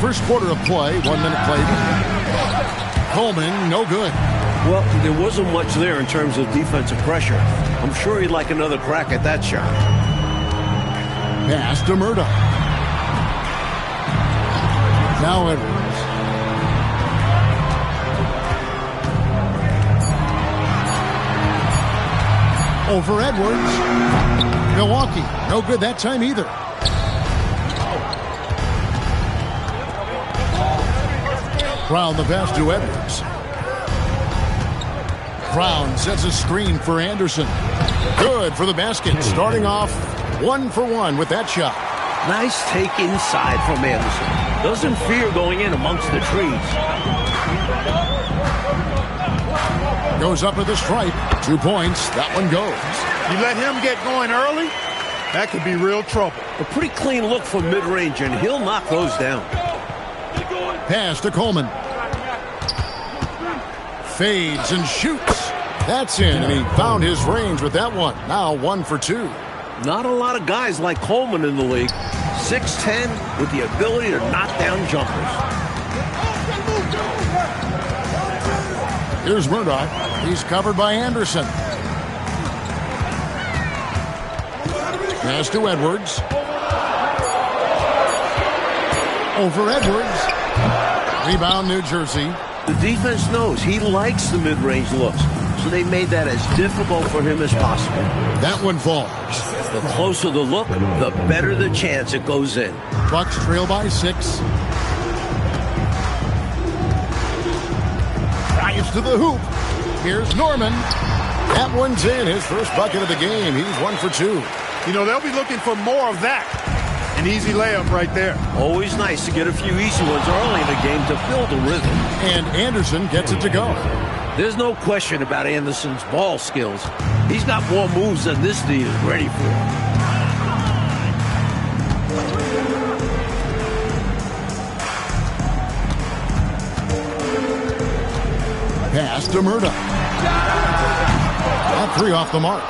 Speaker 1: First quarter of play, 1 minute played. Coleman, no good.
Speaker 3: Well, there wasn't much there in terms of defensive pressure. I'm sure he'd like another crack at that shot.
Speaker 1: Pass to Murdoch. Now Edwards. Over Edwards. Milwaukee, no good that time either. Brown the pass to Edwards. Brown sets a screen for Anderson. Good for the basket. Starting off 1 for 1 with that shot.
Speaker 3: Nice take inside from Anderson. Doesn't fear going in amongst the trees.
Speaker 1: Goes up to the stripe. 2 points. That one goes.
Speaker 2: You let him get going early, that could be real trouble.
Speaker 3: A pretty clean look from mid-range, and he'll knock those down.
Speaker 1: Pass to Coleman. Fades and shoots. That's in, and he found his range with that one. Now 1 for 2.
Speaker 3: Not a lot of guys like Coleman in the league. 6'10", with the ability to knock down jumpers.
Speaker 1: Here's Murdoch. He's covered by Anderson. Pass to Edwards. Over Edwards. Rebound, New Jersey.
Speaker 3: The defense knows he likes the mid-range looks, so they made that as difficult for him as possible.
Speaker 1: That one falls.
Speaker 3: The closer the look, the better the chance it goes in.
Speaker 1: Bucks trail by 6. Drives to the hoop. Here's Norman. That one's in. His first bucket of the game. He's 1 for 2.
Speaker 2: You know, they'll be looking for more of that. An easy layup right there.
Speaker 3: Always nice to get a few easy ones early in the game to build a rhythm.
Speaker 1: And Anderson gets it to go.
Speaker 3: There's no question about Anderson's ball skills. He's got more moves than this D is ready for.
Speaker 1: Pass to Murdoch. That 3 off the mark.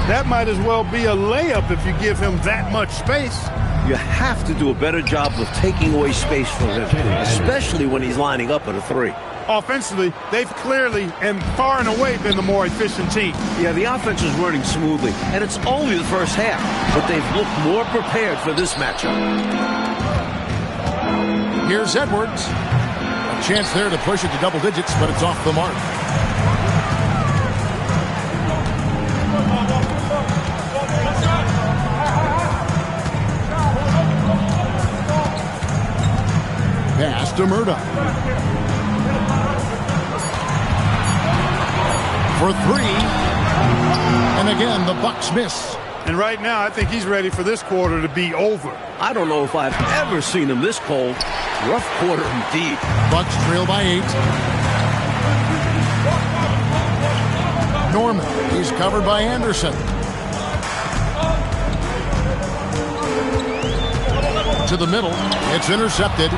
Speaker 2: That might as well be a layup if you give him that much space.
Speaker 3: You have to do a better job of taking away space from him, especially when he's lining up at a 3.
Speaker 2: Offensively, they've clearly and far and away been the more efficient team.
Speaker 3: Yeah, the offense is running smoothly, and it's only the first half, but they've looked more prepared for this matchup.
Speaker 1: Here's Edwards. A chance there to push it to double digits, but it's off the mark. Pass to Murdoch. For 3. And again, the Bucks miss.
Speaker 2: And right now, I think he's ready for this quarter to be over.
Speaker 3: I don't know if I've ever seen him this cold. Rough quarter indeed.
Speaker 1: Bucks trail by 8. Norman, he's covered by Anderson. To the middle, it's intercepted.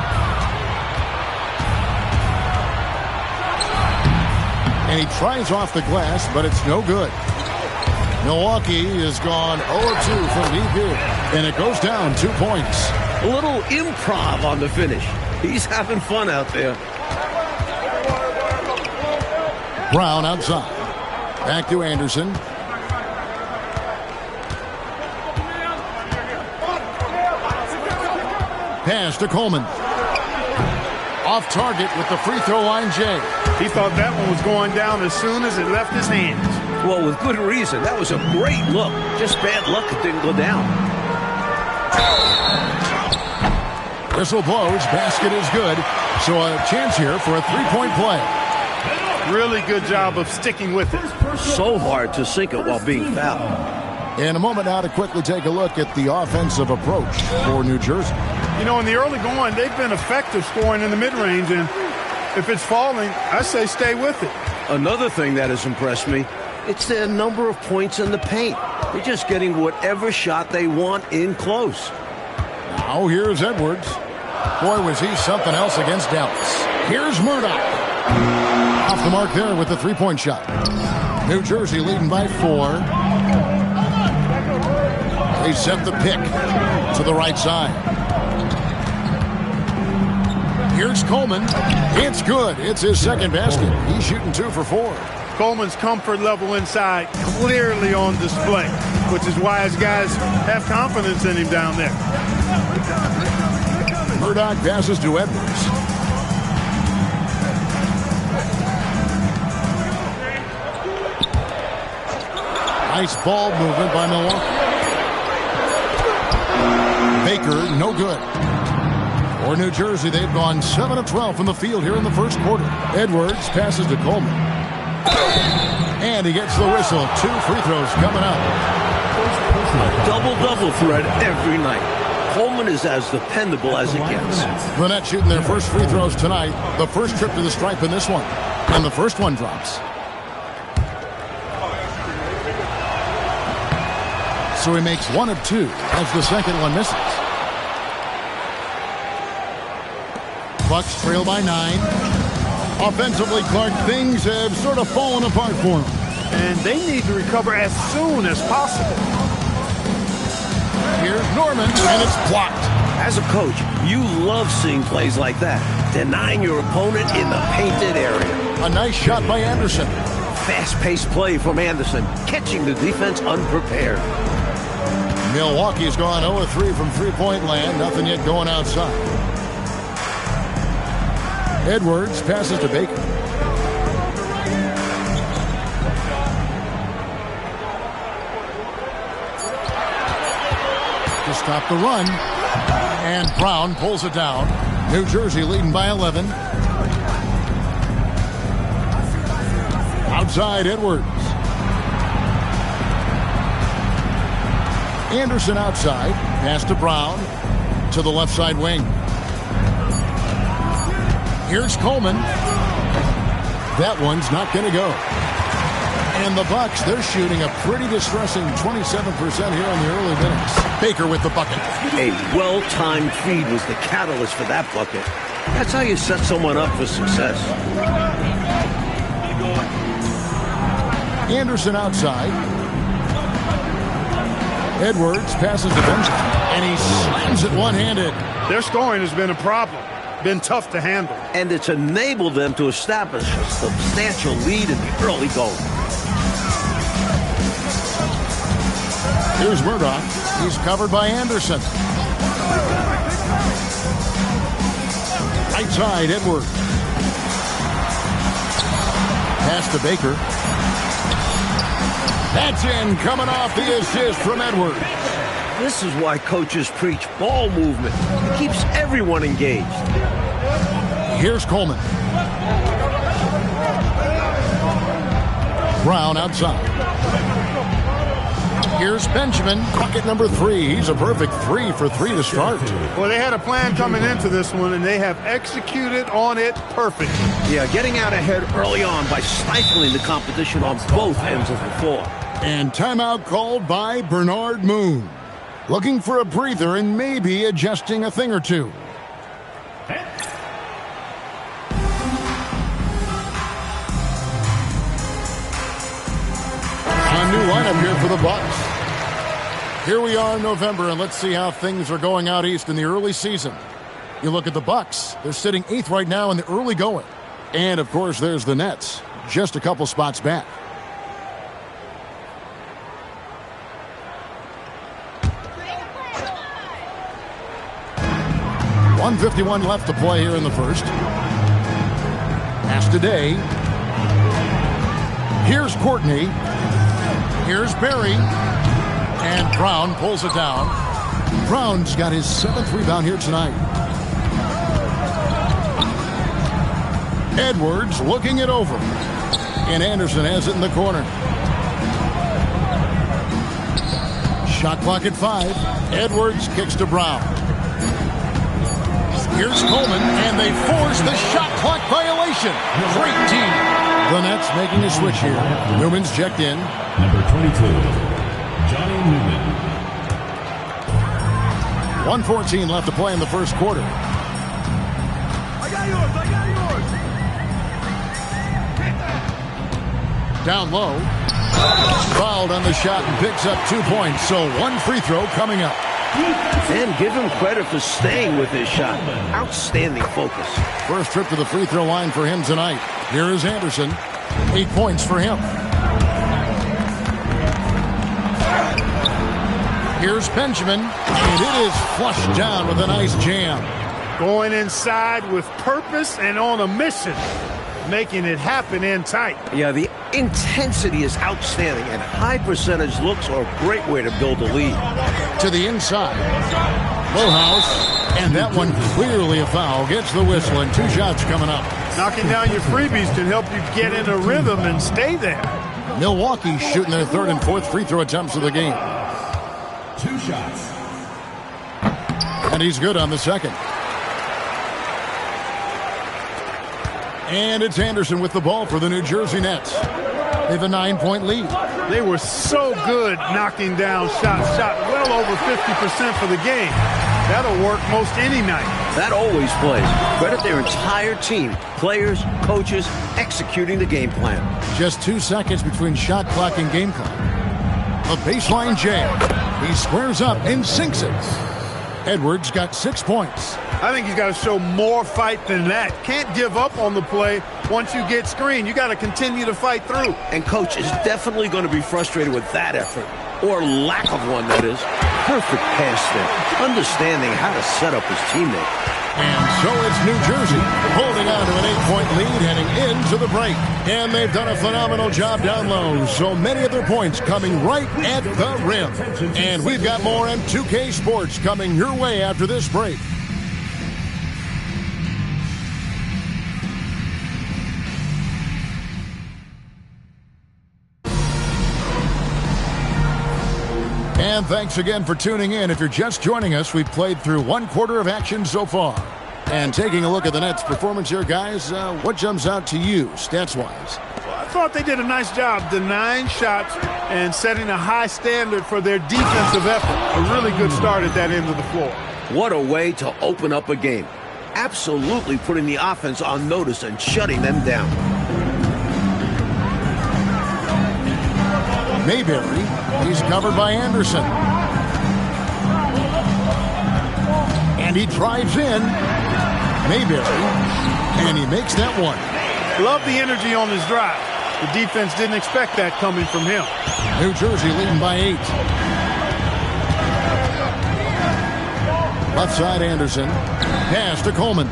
Speaker 1: And he tries off the glass, but it's no good. Milwaukee is gone 0-2 from deep here, and it goes down 2 points.
Speaker 3: A little improv on the finish. He's having fun out there.
Speaker 1: Brown outside. Back to Anderson. Pass to Coleman. Off target with the free throw line, Jay.
Speaker 2: He thought that one was going down as soon as it left his hands.
Speaker 3: Well, with good reason. That was a great look. Just bad luck it didn't go down.
Speaker 1: Whistle blows. Basket is good. So a chance here for a three-point play.
Speaker 2: Really good job of sticking with it.
Speaker 3: So hard to sink it while being fouled.
Speaker 1: In a moment now to quickly take a look at the offensive approach for New Jersey.
Speaker 2: You know, in the early going, they've been effective scoring in the mid-range, and if it's falling, I say stay with it.
Speaker 3: Another thing that has impressed me, it's their number of points in the paint. They're just getting whatever shot they want in close.
Speaker 1: Now here's Edwards. Boy, was he something else against Dallas. Here's Murdoch. Off the mark there with the three-point shot. New Jersey leading by 4. They set the pick to the right side. Here's Coleman. It's good. It's his second basket. He's shooting 2 for 4.
Speaker 2: Coleman's comfort level inside clearly on display, which is why his guys have confidence in him down there.
Speaker 1: Murdoch passes to Edwards. Nice ball movement by Milwaukee. Baker, no good. For New Jersey, they've gone 7 of 12 from the field here in the first quarter. Edwards passes to Coleman. And he gets the whistle. 2 free throws coming up.
Speaker 3: A double-double threat every night. Coleman is as dependable as it gets.
Speaker 1: The Nets shooting their first free throws tonight. The first trip to the stripe in this one. And the first one drops. So he makes 1 of 2 as the second one misses. Bucks trail by 9. Offensively, Clark, things have sort of fallen apart for him.
Speaker 2: And they need to recover as soon as possible.
Speaker 1: Here's Norman, and it's blocked.
Speaker 3: As a coach, you love seeing plays like that. Denying your opponent in the painted area.
Speaker 1: A nice shot by Anderson.
Speaker 3: Fast-paced play from Anderson, catching the defense unprepared.
Speaker 1: Milwaukee's gone 0-3 from three-point land. Nothing yet going outside. Edwards passes to Baker. To stop the run. And Brown pulls it down. New Jersey leading by 11. Outside Edwards. Anderson outside. Pass to Brown. To the left side wing. Here's Coleman. That one's not going to go. And the Bucks, they're shooting a pretty distressing 27% here in the early minutes. Baker with the bucket.
Speaker 3: A well-timed feed was the catalyst for that bucket. That's how you set someone up for success.
Speaker 1: Anderson outside. Edwards passes to Benjamin, and he slams it one-handed.
Speaker 2: Their scoring has been a problem. Been tough to handle.
Speaker 3: And it's enabled them to establish a substantial lead in the early going.
Speaker 1: Here's Murdoch. He's covered by Anderson. Right side, Edwards. Pass to Baker. That's in, coming off the assist from Edwards.
Speaker 3: This is why coaches preach ball movement. It keeps everyone engaged.
Speaker 1: Here's Coleman. Brown outside. Here's Benjamin, bucket number 3. He's a perfect 3 for 3 to start.
Speaker 2: Well, they had a plan coming into this one, and they have executed on it perfectly.
Speaker 3: Yeah, getting out ahead early on by stifling the competition on both ends of the floor.
Speaker 1: And timeout called by Bernard Moon. Looking for a breather and maybe adjusting a thing or two. A new lineup here for the Bucks. Here we are in November, and let's see how things are going out east in the early season. You look at the Bucks. They're sitting 8th right now in the early going. And, of course, there's the Nets, just a couple spots back. .151 left to play here in the first. Pass to Day. Here's Courtney. Here's Barry. And Brown pulls it down. Brown's got his 7th rebound here tonight. Edwards looking it over. And Anderson has it in the corner. Shot clock at 5. Edwards kicks to Brown. Here's Coleman, and they force the shot clock violation. Great team. The Nets making a switch here. Newman's checked in.
Speaker 5: Number 22, Johnny Newman.
Speaker 1: 1:14 left to play in the first quarter.
Speaker 2: I got yours.
Speaker 1: Down low. Fouled on the shot and picks up 2 points. So 1 free throw coming up.
Speaker 3: And give him credit for staying with his shot. Outstanding focus.
Speaker 1: First trip to the free throw line for him tonight. Here is Anderson. 8 points for him. Here's Benjamin, and it is flushed down with a nice jam.
Speaker 2: Going inside with purpose and on a mission, making it happen in tight.
Speaker 3: Yeah, the intensity is outstanding, and high percentage looks are a great way to build a lead.
Speaker 1: To the inside. Lowhouse, and that one clearly a foul. Gets the whistle, and 2 shots coming up.
Speaker 2: Knocking down your freebies can help you get in a rhythm and stay there.
Speaker 1: Milwaukee shooting their 3rd and 4th free throw attempts of the game.
Speaker 5: 2 shots.
Speaker 1: And he's good on the second. And it's Anderson with the ball for the New Jersey Nets. They have a 9-point lead.
Speaker 2: They were so good knocking down shots. Shot well over 50% for the game. That'll work most any night.
Speaker 3: That always plays. Credit their entire team, players, coaches, executing the game plan.
Speaker 1: Just 2 seconds between shot clock and game clock. A baseline jam. He squares up and sinks it. Edwards got 6 points.
Speaker 2: I think he's got to show more fight than that. Can't give up on the play once you get screened. You got to continue to fight through.
Speaker 3: And coach is definitely going to be frustrated with that effort, or lack of one, that is. Perfect pass there, understanding how to set up his teammate.
Speaker 1: And so it's New Jersey holding on to an 8-point lead heading into the break. And they've done a phenomenal job down low. So many of their points coming right at the rim. And we've got more on 2K Sports coming your way after this break. And thanks again for tuning in. If you're just joining us, we've played through 1/4 of action so far. And taking a look at the Nets' performance here, guys, what jumps out to you, stats-wise?
Speaker 2: Well, I thought they did a nice job denying shots and setting a high standard for their defensive effort. A really good start at that end of the floor.
Speaker 3: What a way to open up a game. Absolutely putting the offense on notice and shutting them down.
Speaker 1: Mayberry, he's covered by Anderson. And he drives in. Mayberry, and he makes that one.
Speaker 2: Love the energy on his drive. The defense didn't expect that coming from him.
Speaker 1: New Jersey leading by 8. Left side Anderson. Pass to Coleman.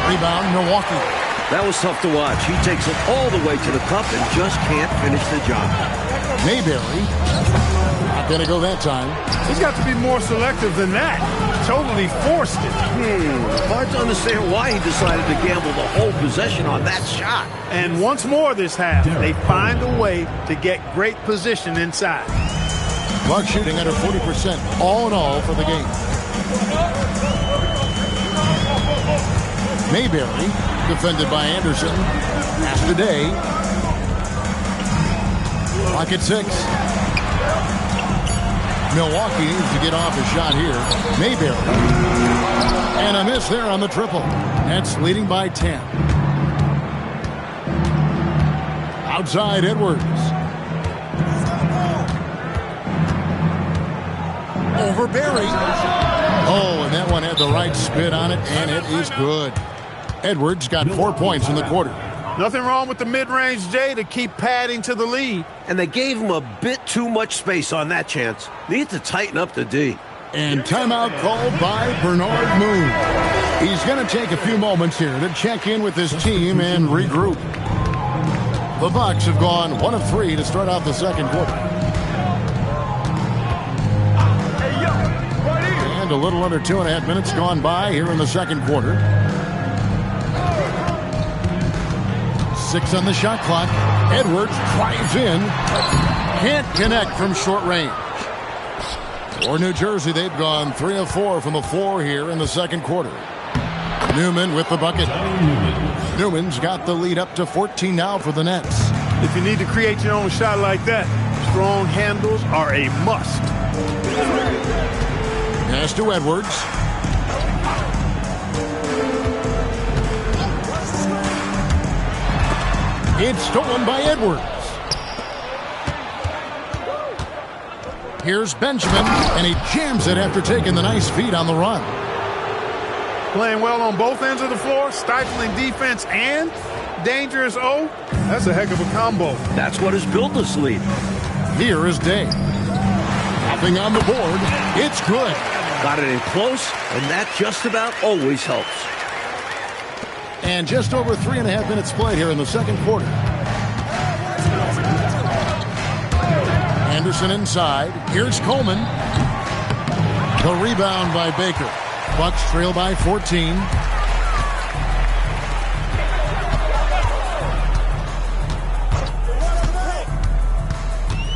Speaker 1: Rebound, Milwaukee.
Speaker 3: That was tough to watch. He takes it all the way to the cup and just can't finish the job.
Speaker 1: Mayberry. Not going to go that time.
Speaker 2: He's got to be more selective than that. Totally forced it.
Speaker 3: Hard to understand why he decided to gamble the whole possession on that shot.
Speaker 2: And once more this half, they find a way to get great position inside.
Speaker 1: Buck shooting under 40% all in all for the game. Mayberry, defended by Anderson. Pass today. Clock at 6. Milwaukee needs to get off a shot here. Mayberry. And a miss there on the triple. Nets leading by 10. Outside Edwards. Over Berry. Oh, and that one had the right spin on it, and it is good. Edwards got 4 points in the quarter.
Speaker 2: Nothing wrong with the mid-range J to keep padding to the lead.
Speaker 3: And they gave him a bit too much space on that chance. Need to tighten up the D.
Speaker 1: And timeout called by Bernard Moon. He's going to take a few moments here to check in with his team and regroup. The Bucks have gone 1 of 3 to start out the second quarter. And a little under 2.5 minutes gone by here in the second quarter. 6 on the shot clock. Edwards drives in. Can't connect from short range. For New Jersey, they've gone 3 of 4 from the floor here in the second quarter. Newman with the bucket. Newman's got the lead up to 14 now for the Nets.
Speaker 2: If you need to create your own shot like that, strong handles are a must.
Speaker 1: Pass to Edwards. It's stolen by Edwards. Here's Benjamin, and he jams it after taking the nice feed on the run.
Speaker 2: Playing well on both ends of the floor, stifling defense and dangerous O. That's a heck of a combo.
Speaker 3: That's what has built this lead.
Speaker 1: Here is Day. Nothing on the board. It's good.
Speaker 3: Got it in close, and that just about always helps.
Speaker 1: And just over 3.5 minutes played here in the second quarter. Anderson inside. Here's Coleman. The rebound by Baker. Bucks trail by 14.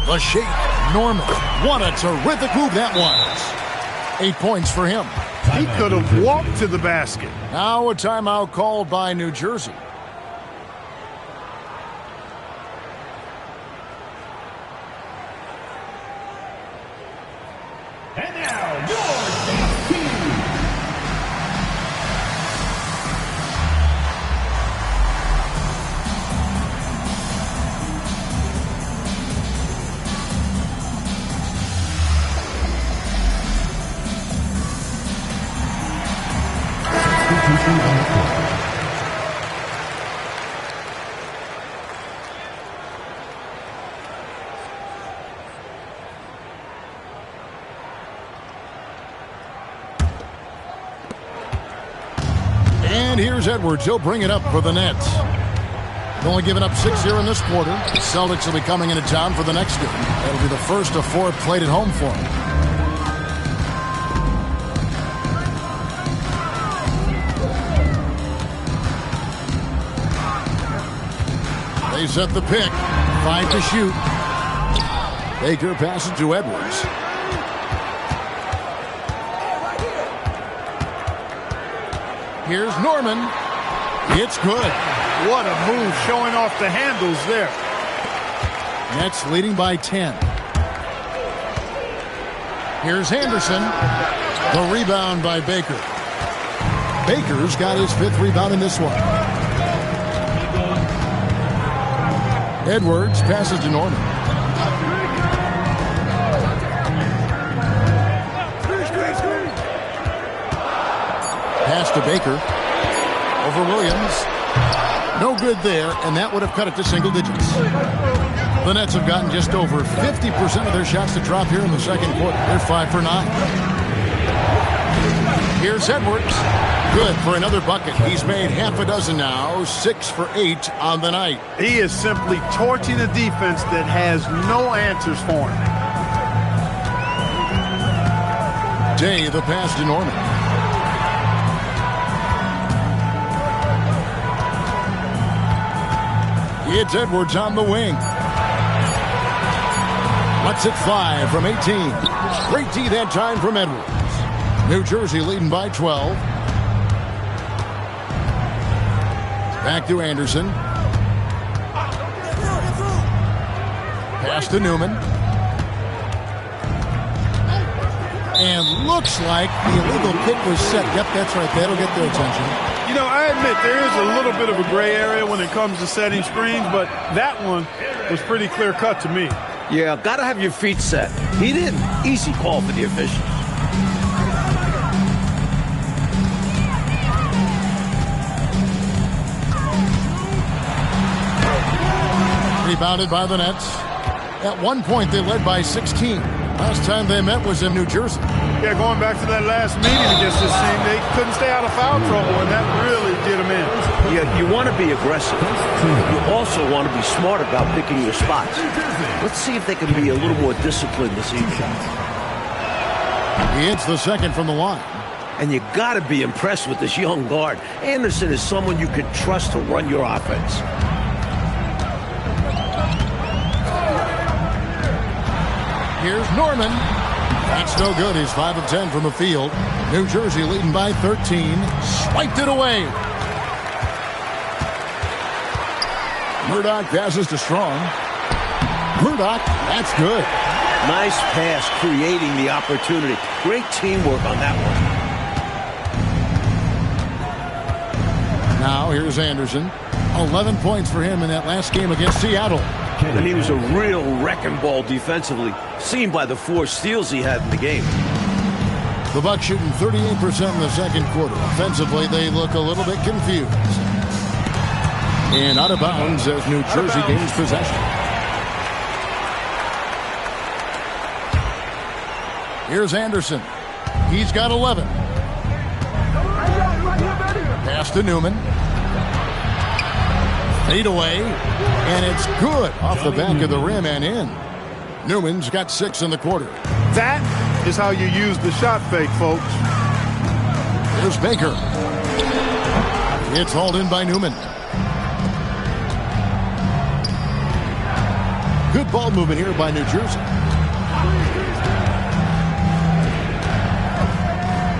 Speaker 1: The shape, Norman. What a terrific move that was. 8 points for him.
Speaker 2: He could have walked to the basket.
Speaker 1: Now a timeout called by New Jersey.
Speaker 5: And now, your State team.
Speaker 1: And here's Edwards. He'll bring it up for the Nets. Only given up 6 here in this quarter. The Celtics will be coming into town for the next game. That'll be the first of 4 played at home for them. They set the pick. 5 to shoot. Baker passes to Edwards. Here's Norman. It's good.
Speaker 2: What a move, showing off the handles there.
Speaker 1: Nets leading by 10. Here's Henderson. The rebound by Baker. Baker's got his 5th rebound in this one. Edwards passes to Norman. Pass to Baker. Over Williams. No good there, and that would have cut it to single digits. The Nets have gotten just over 50% of their shots to drop here in the second quarter. They're 5 for 9. Here's Edwards. Good for another bucket. He's made half a dozen now, 6 for 8 on the night.
Speaker 2: He is simply torching a defense that has no answers for him.
Speaker 1: Day, the pass to Norman. It's Edwards on the wing. Lets it fly from 18. Great D that time from Edwards. New Jersey leading by 12. Back to Anderson. Pass to Newman. And looks like the illegal kick was set. Yep, that's right. That'll get their attention.
Speaker 2: You know, I admit there is a little bit of a gray area when it comes to setting screens, but that one was pretty clear cut to me.
Speaker 3: Yeah, gotta have your feet set. He didn't. Easy call for the officials.
Speaker 1: Rebounded by the Nets. At one point, they led by 16. Last time they met was in New Jersey.
Speaker 2: Yeah, going back to that last meeting against this team, they couldn't stay out of foul trouble, and that really did them in.
Speaker 3: Yeah, you want to be aggressive. You also want to be smart about picking your spots. Let's see if they can be a little more disciplined this evening.
Speaker 1: He hits the second from the line.
Speaker 3: And you got to be impressed with this young guard. Anderson is someone you can trust to run your offense.
Speaker 1: Here's Norman. That's no good. He's 5 of 10 from the field. New Jersey leading by 13. Swiped it away. Murdoch passes to Strong. Murdoch, that's good.
Speaker 3: Nice pass, creating the opportunity. Great teamwork on that one.
Speaker 1: Now here's Anderson. 11 points for him in that last game against Seattle.
Speaker 3: And he was a real wrecking ball defensively, seen by the 4 steals he had in the game.
Speaker 1: The Bucks shooting 38% in the second quarter. Offensively, they look a little bit confused. And out of bounds as New Jersey gains possession. Here's Anderson. He's got 11. Pass to Newman. Fade away. And it's good off the back of the rim and in. Newman's got 6 in the quarter.
Speaker 2: That is how you use the shot fake, folks.
Speaker 1: Here's Baker. It's hauled in by Newman. Good ball movement here by New Jersey.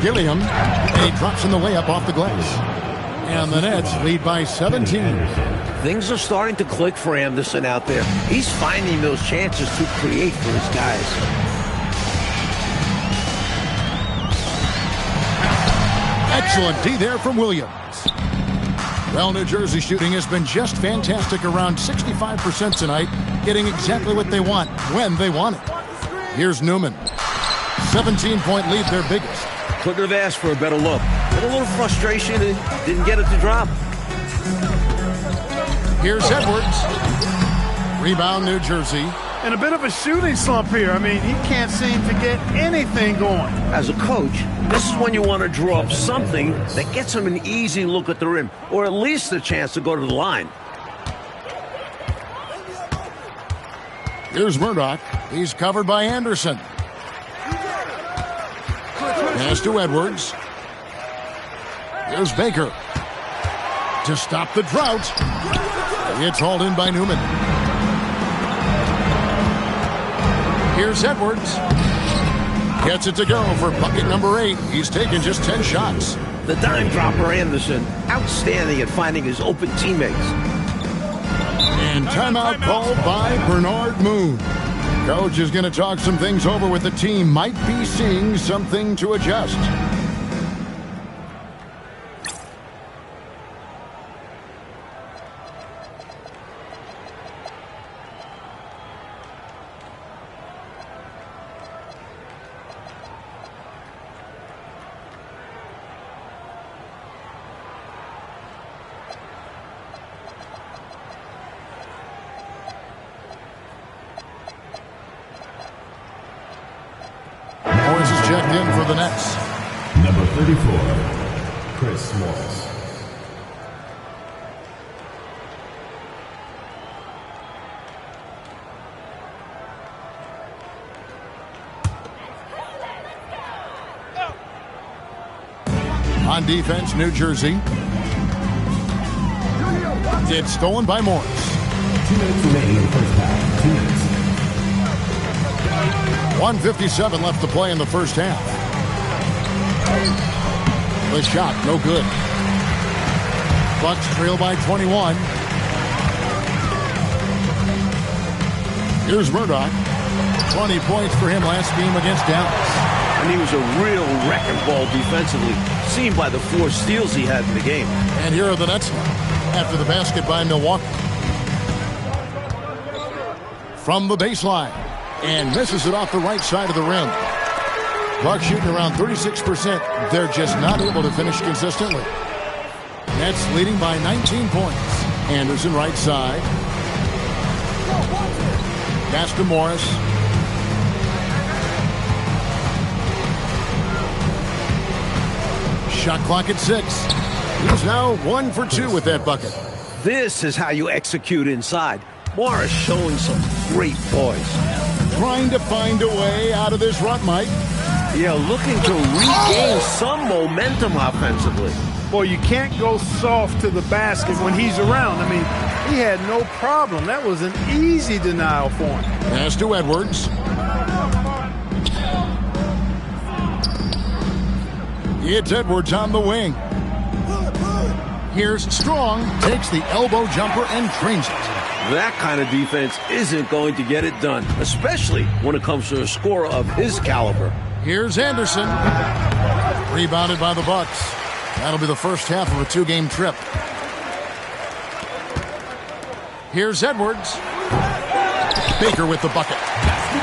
Speaker 1: Gilliam. And he drops in the layup off the glass. And the Nets lead by 17.
Speaker 3: Things are starting to click for Anderson out there. He's finding those chances to create for his guys.
Speaker 1: Excellent D there from Williams. Well, New Jersey shooting has been just fantastic, around 65% tonight, getting exactly what they want when they want it. Here's Newman. 17-point lead, their biggest.
Speaker 3: Couldn't have asked for a better look. With a little frustration and didn't get it to drop.
Speaker 1: Here's Edwards. Rebound, New Jersey.
Speaker 2: And a bit of a shooting slump here. I mean, he can't seem to get anything going.
Speaker 3: As a coach, this is when you want to draw up something that gets him an easy look at the rim, or at least a chance to go to the line.
Speaker 1: Here's Murdoch. He's covered by Anderson. Pass to Edwards. Here's Baker. To stop the drought. It's hauled in by Newman. Here's Edwards. Gets it to go for bucket number 8. He's taken just 10 shots.
Speaker 3: The dime dropper Anderson, outstanding at finding his open teammates.
Speaker 1: And timeout called by Bernard Moon. Coach is going to talk some things over with the team. Might be seeing something to adjust. Checked in for the Nets.
Speaker 5: Number 34, Chris Morris.
Speaker 1: On defense, New Jersey. It's stolen by Morris.
Speaker 5: 2 minutes remaining in the first half. 2 minutes.
Speaker 1: 1:57 left to play in the first half. The shot, no good. Bucks trail by 21. Here's Murdoch. 20 points for him last game against Dallas.
Speaker 3: And he was a real wrecking ball defensively, seen by the 4 steals he had in the game.
Speaker 1: And here are the Nets now, after the basket by Milwaukee. From the baseline. And misses it off the right side of the rim. Bucks shooting around 36%. They're just not able to finish consistently. Nets leading by 19 points. Anderson right side. Pass to Morris. Shot clock at 6. He's now 1 for 2 with that bucket.
Speaker 3: This is how you execute inside. Morris showing some great poise.
Speaker 1: Trying to find a way out of this rut, Mike.
Speaker 3: Yeah, looking to regain some momentum offensively.
Speaker 2: Boy, you can't go soft to the basket when he's around. I mean, he had no problem. That was an easy denial for him.
Speaker 1: Pass to Edwards. It's Edwards on the wing. Here's Strong. Takes the elbow jumper and drains it.
Speaker 3: That kind of defense isn't going to get it done, especially when it comes to a scorer of his caliber.
Speaker 1: Here's Anderson. Rebounded by the Bucks. That'll be the first half of a 2-game trip. Here's Edwards. Baker with the bucket.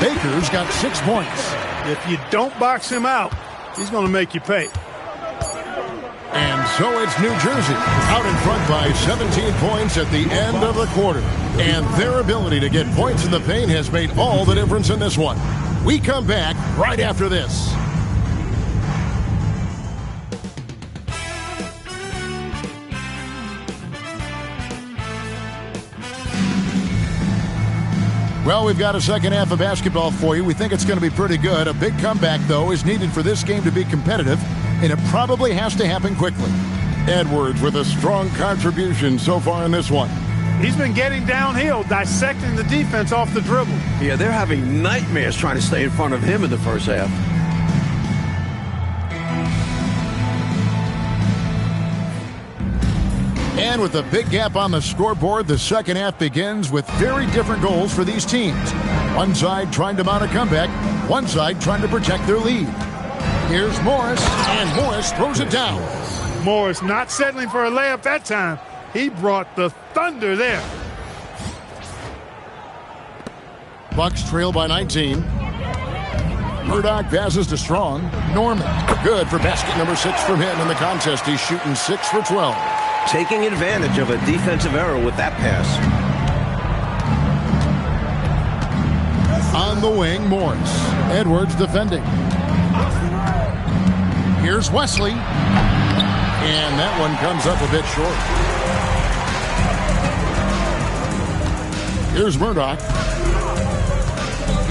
Speaker 1: Baker's got 6 points.
Speaker 2: If you don't box him out, he's going to make you pay.
Speaker 1: And so it's New Jersey out in front by 17 points at the end of the quarter. And their ability to get points in the paint has made all the difference in this one. We come back right after this. Well, we've got a second half of basketball for you. We think it's going to be pretty good. A big comeback, though, is needed for this game to be competitive, and it probably has to happen quickly. Edwards with a strong contribution so far in this one.
Speaker 2: He's been getting downhill, dissecting the defense off the dribble.
Speaker 3: Yeah, they're having nightmares trying to stay in front of him in the first half.
Speaker 1: And with a big gap on the scoreboard, the second half begins with very different goals for these teams. One side trying to mount a comeback, one side trying to protect their lead. Here's Morris, and Morris throws it down.
Speaker 2: Morris not settling for a layup that time. He brought the thunder there.
Speaker 1: Bucks trail by 19. Murdoch passes to Strong. Norman, good for basket number 6 from him in the contest. He's shooting 6 for 12.
Speaker 3: Taking advantage of a defensive error with that pass.
Speaker 1: On the wing, Morris. Edwards defending. Here's Wesley. And that one comes up a bit short. Here's Murdoch.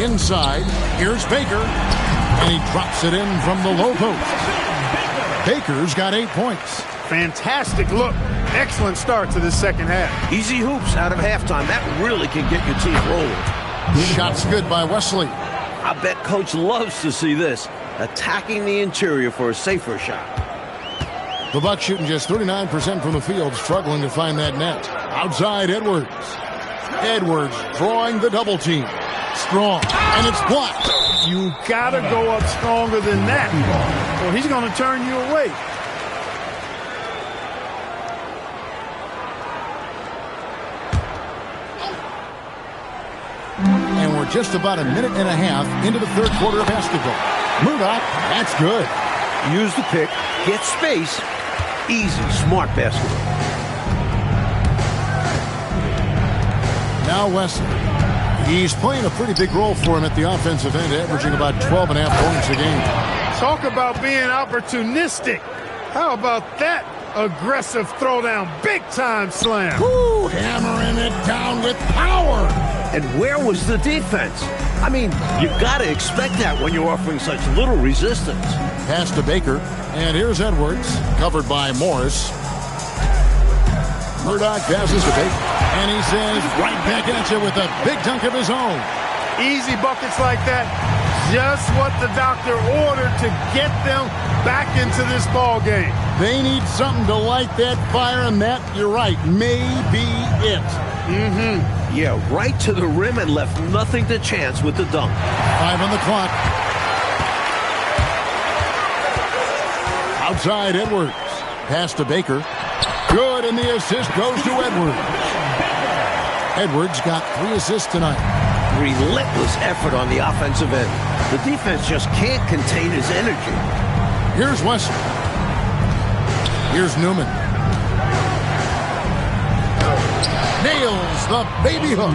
Speaker 1: Inside. Here's Baker. And he drops it in from the low post. Baker's got 8 points.
Speaker 2: Fantastic look. Excellent start to this second half.
Speaker 3: Easy hoops out of halftime. That really can get your team rolling.
Speaker 1: Shot's good by Wesley.
Speaker 3: I bet Coach loves to see this. Attacking the interior for a safer shot.
Speaker 1: The Bucks shooting just 39% from the field, struggling to find that net. Outside, Edwards. Edwards drawing the double team. Strong, and it's blocked.
Speaker 2: You gotta go up stronger than that, or he's gonna turn you away.
Speaker 1: And we're just about a minute and a half into the third quarter of basketball. Murdoch, that's good.
Speaker 3: Use the pick, get space. Easy, smart basketball.
Speaker 1: Now Wesley. He's playing a pretty big role for him at the offensive end, averaging about 12.5 points a game.
Speaker 2: Talk about being opportunistic. How about that aggressive throwdown? Big-time slam.
Speaker 1: Woo, hammering it down with power.
Speaker 3: And where was the defense? I mean, you've got to expect that when you're offering such little resistance.
Speaker 1: Pass to Baker, and here's Edwards, covered by Morris. Murdoch passes to Baker, and he says right back at you with a big dunk of his own.
Speaker 2: Easy buckets like that, just what the doctor ordered to get them back into this ball game.
Speaker 1: They need something to light that fire, and that, you're right, may be it.
Speaker 3: Yeah, right to the rim and left nothing to chance with the dunk.
Speaker 1: 5 on the clock. Outside, Edwards. Pass to Baker. Good, and the assist goes to Edwards. Edwards got 3 assists tonight.
Speaker 3: Relentless effort on the offensive end. The defense just can't contain his energy.
Speaker 1: Here's Wesley. Here's Newman. Nails the baby hook.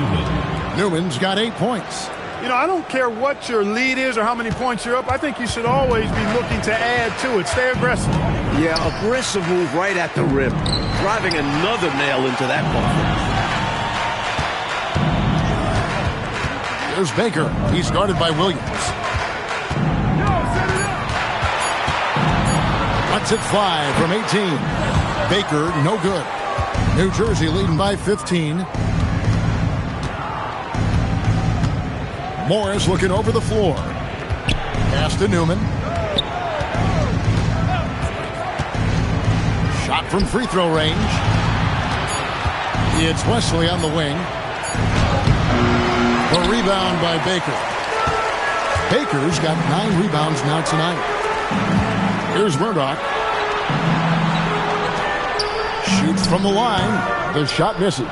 Speaker 1: Newman's got 8 points.
Speaker 2: You know, I don't care what your lead is or how many points you're up. I think you should always be looking to add to it. Stay aggressive.
Speaker 3: Yeah, aggressive move right at the rim. Driving another nail into that buffer.
Speaker 1: There's Baker. He's guarded by Williams. Lets it fly from 18. Baker, no good. New Jersey leading by 15. Morris looking over the floor. Pass to Newman. Shot from free throw range. It's Wesley on the wing. A rebound by Baker. Baker's got 9 rebounds now tonight. Here's Murdoch. Shoots from the line. The shot misses.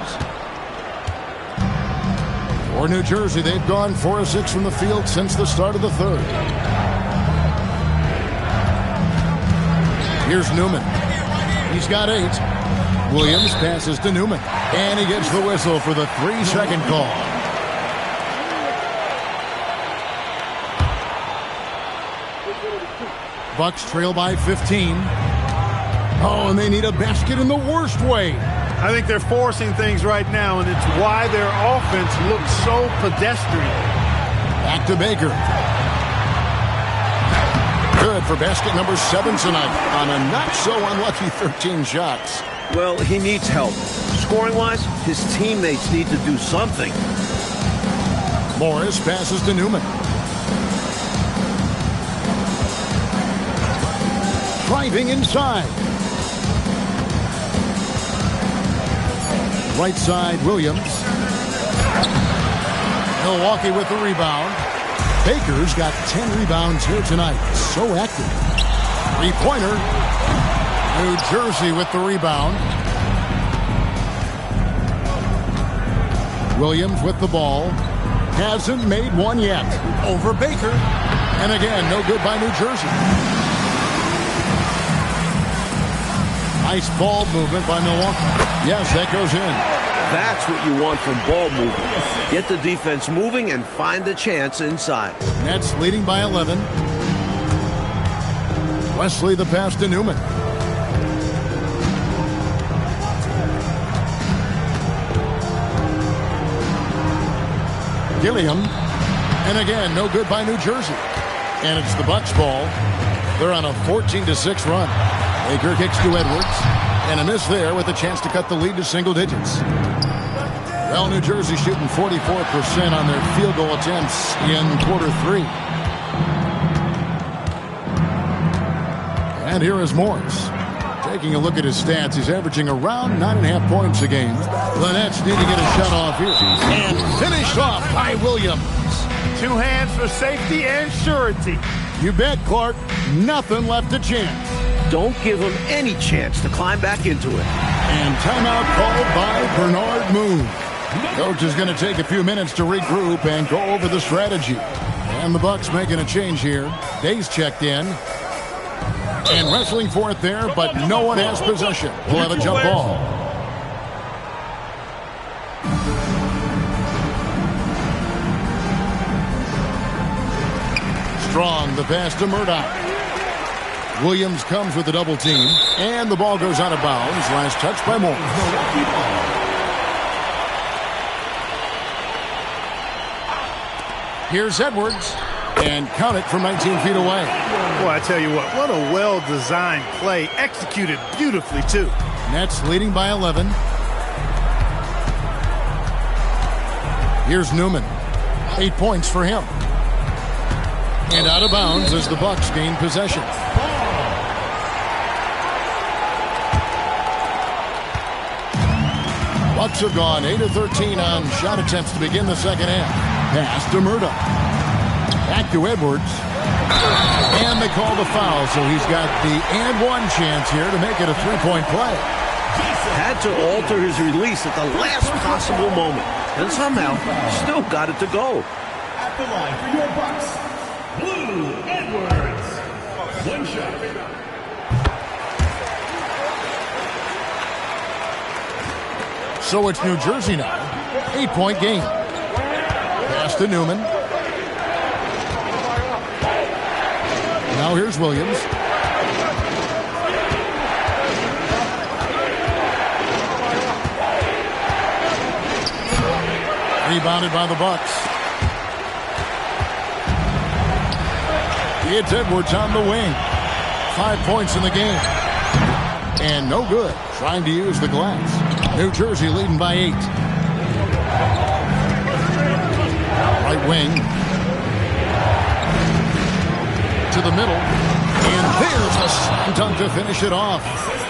Speaker 1: For New Jersey, they've gone 4 of 6 from the field since the start of the third. Here's Newman. He's got 8. Williams passes to Newman. And he gets the whistle for the 3-second call. Bucks trail by 15. Oh, and they need a basket in the worst way.
Speaker 2: I think they're forcing things right now, and it's why their offense looks so pedestrian.
Speaker 1: Back to Baker. Good for basket number 7 tonight on a not-so-unlucky 13 shots.
Speaker 3: Well, he needs help. Scoring-wise, his teammates need to do something.
Speaker 1: Morris passes to Newman. Driving inside. Right side, Williams. Milwaukee with the rebound. Baker's got 10 rebounds here tonight. So active. 3-pointer. New Jersey with the rebound. Williams with the ball. Hasn't made one yet. Over Baker. And again, no good by New Jersey. Nice ball movement by Milwaukee. Yes, that goes in.
Speaker 3: That's what you want from ball movement. Get the defense moving and find the chance inside.
Speaker 1: Nets leading by 11. Wesley the pass to Newman. Gilliam. And again, no good by New Jersey. And it's the Bucks ball. They're on a 14-6 run. Baker kicks to Edwards. And a miss there with a chance to cut the lead to single digits. Well, New Jersey shooting 44% on their field goal attempts in quarter 3. And here is Morris. Taking a look at his stats, he's averaging around 9.5 points a game. The Nets need to get a shot off here. And finished off by Williams.
Speaker 2: 2 hands for safety and surety.
Speaker 1: You bet, Clark. Nothing left to chance.
Speaker 3: Don't give him any chance to climb back into it.
Speaker 1: And timeout called by Bernard Moon. Coach is going to take a few minutes to regroup and go over the strategy. And the Bucks making a change here. Days checked in. And wrestling for it there, but no one has possession. We'll have a jump ball. Strong, the pass to Murdoch. Williams comes with the double team, and the ball goes out of bounds. Last touch by Moore. Here's Edwards, and count it from 19 feet away.
Speaker 2: Boy, I tell you what a well-designed play, executed beautifully, too.
Speaker 1: Nets leading by 11. Here's Newman. 8 points for him. And out of bounds as the Bucks gain possession. Bucks have gone 8 of 13 on shot attempts to begin the second half. Pass to Murdoch. Back to Edwards. And they call the foul, so he's got the and one chance here to make it a 3-point play.
Speaker 3: Had to alter his release at the last possible moment. And somehow, still got it to go.
Speaker 5: At the line for your Bucks, Blue Edwards. 1 shot.
Speaker 1: So it's New Jersey now. 8-point game. Pass to Newman. Now here's Williams. Rebounded by the Bucks. It's Edwards on the wing. 5 points in the game. And no good. Trying to use the glass. New Jersey leading by 8. Right wing. To the middle. And there's a slam dunk to finish it off.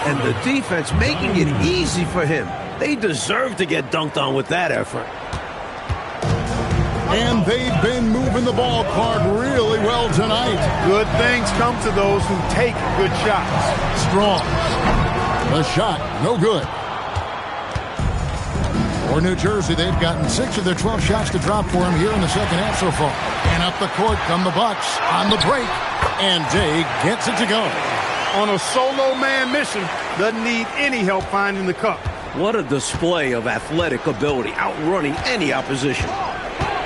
Speaker 3: And the defense making it easy for him. They deserve to get dunked on with that effort.
Speaker 1: And they've been moving the ball, Clark, really well tonight.
Speaker 2: Good things come to those who take good shots.
Speaker 1: Strong. The shot, no good. For New Jersey, they've gotten 6 of their 12 shots to drop for him here in the second half so far. And up the court come the Bucks on the break. And Day gets it to go.
Speaker 2: On a solo man mission, doesn't need any help finding the cup.
Speaker 3: What a display of athletic ability, outrunning any opposition.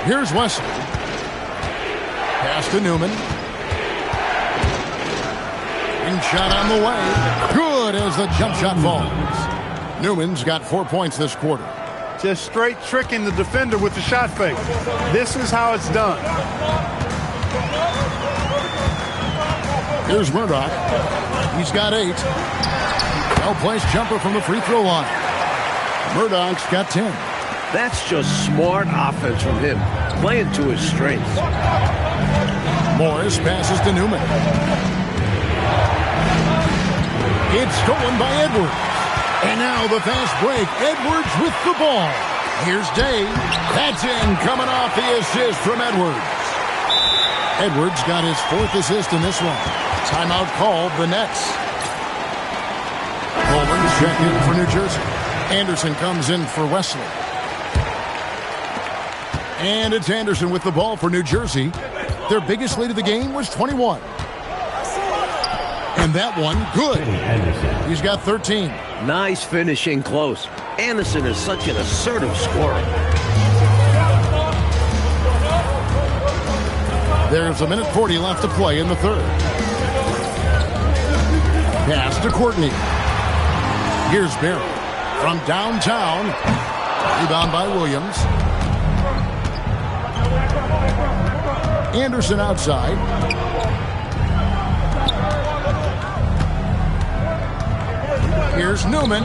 Speaker 1: Here's Wesley. Pass to Newman. And shot on the way. Good as the jump shot falls. Newman's got 4 points this quarter.
Speaker 2: Just straight tricking the defender with the shot fake. This is how it's done.
Speaker 1: Here's Murdoch. He's got 8. Well-placed jumper from the free throw line. Murdoch's got 10.
Speaker 3: That's just smart offense from him, playing to his strengths.
Speaker 1: Morris passes to Newman. It's stolen by Edwards. And now the fast break. Edwards with the ball. Here's Day. That's in, coming off the assist from Edwards. Edwards got his 4th assist in this one. Timeout called, the Nets. Coleman's checked in for New Jersey. Anderson comes in for Wesley. And it's Anderson with the ball for New Jersey. Their biggest lead of the game was 21. And that one, good. He's got 13.
Speaker 3: Nice finishing close. Anderson is such an assertive scorer.
Speaker 1: There's a minute 40 left to play in the third. Pass to Courtney. Here's Barry from downtown. Rebound by Williams. Anderson outside. Here's Newman.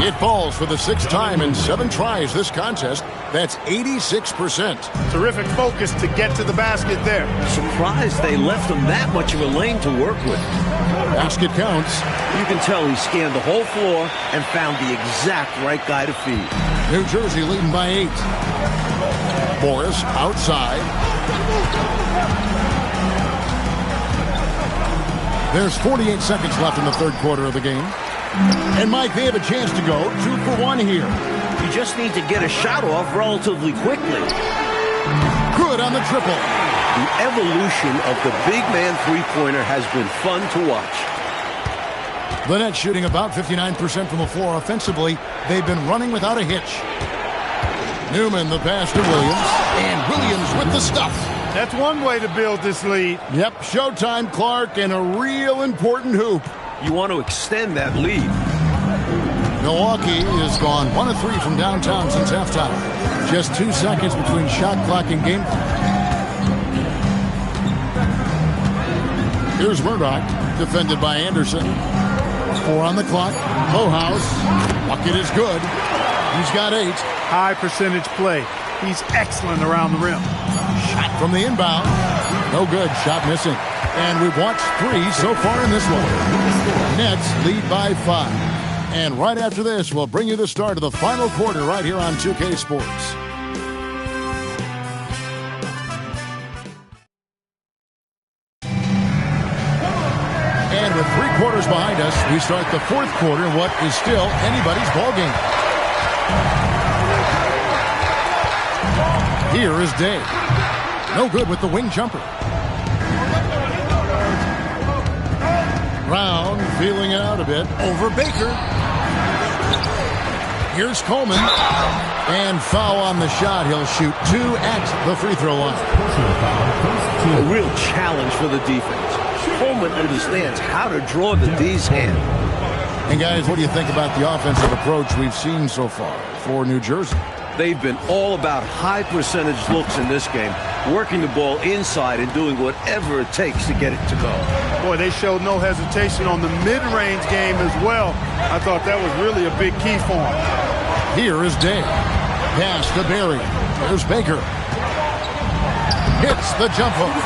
Speaker 1: It falls for the 6th time in 7 tries this contest. That's 86%.
Speaker 2: Terrific focus to get to the basket there.
Speaker 3: Surprised they left him that much of a lane to work with.
Speaker 1: Basket counts.
Speaker 3: You can tell he scanned the whole floor and found the exact right guy to feed.
Speaker 1: New Jersey leading by 8. Morris outside. There's 48 seconds left in the third quarter of the game. And Mike, they have a chance to go 2 for 1 here.
Speaker 3: You just need to get a shot off relatively quickly.
Speaker 1: Good on the triple.
Speaker 3: The evolution of the big man three-pointer has been fun to watch.
Speaker 1: The Nets shooting about 59% from the floor offensively. They've been running without a hitch. Newman the pass to Williams. And Williams with the stuff.
Speaker 2: That's one way to build this lead.
Speaker 1: Yep, showtime, Clark, and a real important hoop.
Speaker 3: You want to extend that lead.
Speaker 1: Milwaukee has gone 1 of 3 from downtown since halftime. Just 2 seconds between shot clock and game clock. Here's Murdoch, defended by Anderson. 4 on the clock. Mohouse. Bucket is good. He's got 8.
Speaker 2: High percentage play. He's excellent around the rim.
Speaker 1: Shot from the inbound. No good. Shot missing. And we've watched 3 so far in this one. Nets lead by 5. And right after this, we'll bring you the start of the final quarter right here on 2K Sports. And with 3 quarters behind us, we start the fourth quarter in what is still anybody's ball game. Here is Day. No good with the wing jumper. Brown feeling it out a bit over Baker. Here's Coleman. And foul on the shot. He'll shoot 2 at the free throw line.
Speaker 3: A real challenge for the defense. Coleman understands how to draw the D's hand.
Speaker 1: And guys, what do you think about the offensive approach we've seen so far for New Jersey?
Speaker 3: They've been all about high percentage looks in this game, working the ball inside and doing whatever it takes to get it to go.
Speaker 2: Boy, they showed no hesitation on the mid-range game as well. I thought that was really a big key for them.
Speaker 1: Here is Day. Pass to Barry. There's Baker. Hits the jump hook.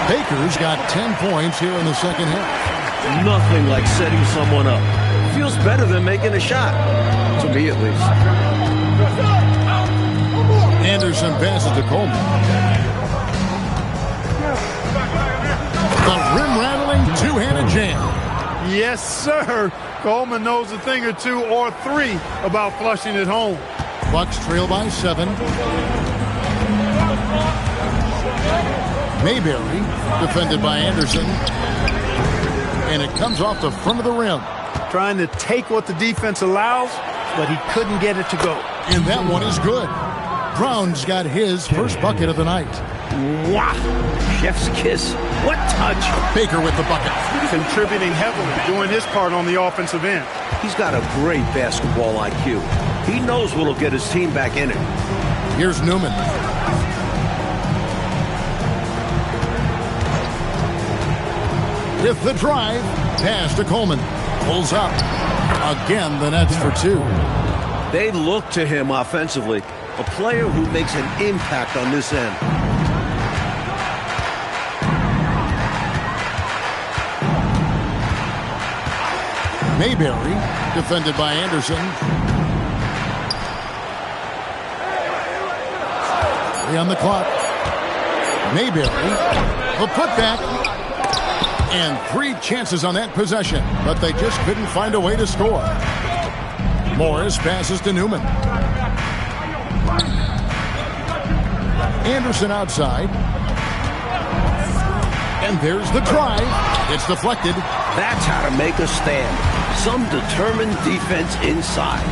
Speaker 1: Baker's got 10 points here in the second half.
Speaker 3: Nothing like setting someone up. Feels better than making a shot, to me at least.
Speaker 1: Anderson passes to Coleman. The rim-rattling two-handed jam.
Speaker 2: Yes, sir. Coleman knows a thing or two or 3 about flushing it home.
Speaker 1: Bucks trail by 7. Mayberry, defended by Anderson. And it comes off the front of the rim.
Speaker 2: Trying to take what the defense allows, but he couldn't get it to go.
Speaker 1: And that one is good. Brown's got his first bucket of the night.
Speaker 3: Wow. Chef's kiss. What touch.
Speaker 1: Baker with the bucket.
Speaker 2: Contributing heavily, doing his part on the offensive end.
Speaker 3: He's got a great basketball IQ. He knows what'll get his team back in it.
Speaker 1: Here's Newman. With the drive, pass to Coleman. Pulls up. Again, the Nets for 2.
Speaker 3: They look to him offensively. A player who makes an impact on this end.
Speaker 1: Mayberry, defended by Anderson. On the clock. Mayberry, a putback. And 3 chances on that possession, but they just couldn't find a way to score. Morris passes to Newman. Anderson outside. And there's the drive. It's deflected.
Speaker 3: That's how to make a stand. Some determined defense inside.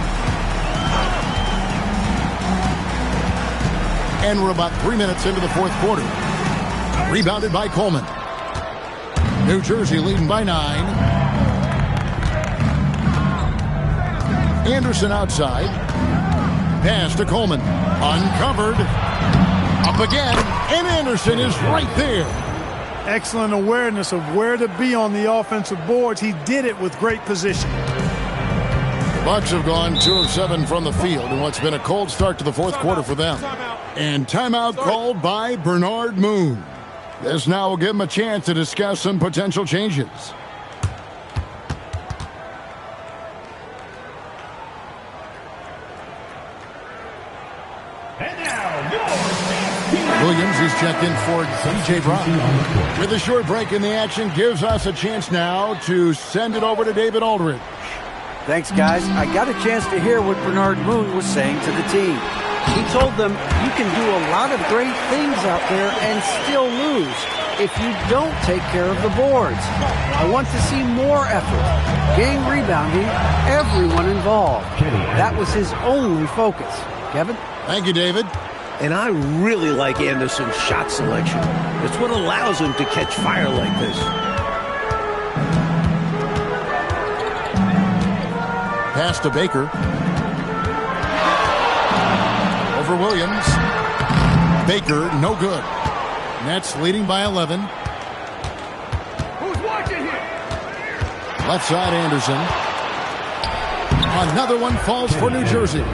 Speaker 1: And we're about 3 minutes into the fourth quarter. Rebounded by Coleman. New Jersey leading by 9. Anderson outside. Pass to Coleman. Uncovered. Up again. And Anderson is right there.
Speaker 2: Excellent awareness of where to be on the offensive boards. He did it with great position.
Speaker 1: The Bucks have gone 2 of 7 from the field in what's been a cold start to the fourth quarter for them. And timeout called by Bernard Moon. This now will give him a chance to discuss some potential changes. Williams is checked in for C.J. Brown. With a short break in the action, gives us a chance now to send it over to David Aldridge.
Speaker 4: Thanks, guys. I got a chance to hear what Bernard Moon was saying to the team. He told them you can do a lot of great things out there and still lose if you don't take care of the boards. I want to see more effort, gang rebounding, everyone involved. That was his only focus. Kevin?
Speaker 1: Thank you, David.
Speaker 3: And I really like Anderson's shot selection. It's what allows him to catch fire like this.
Speaker 1: Pass to Baker. Over Williams. Baker, no good. Nets leading by 11.
Speaker 5: Who's watching here?
Speaker 1: Left side, Anderson. Another one falls for New Jersey.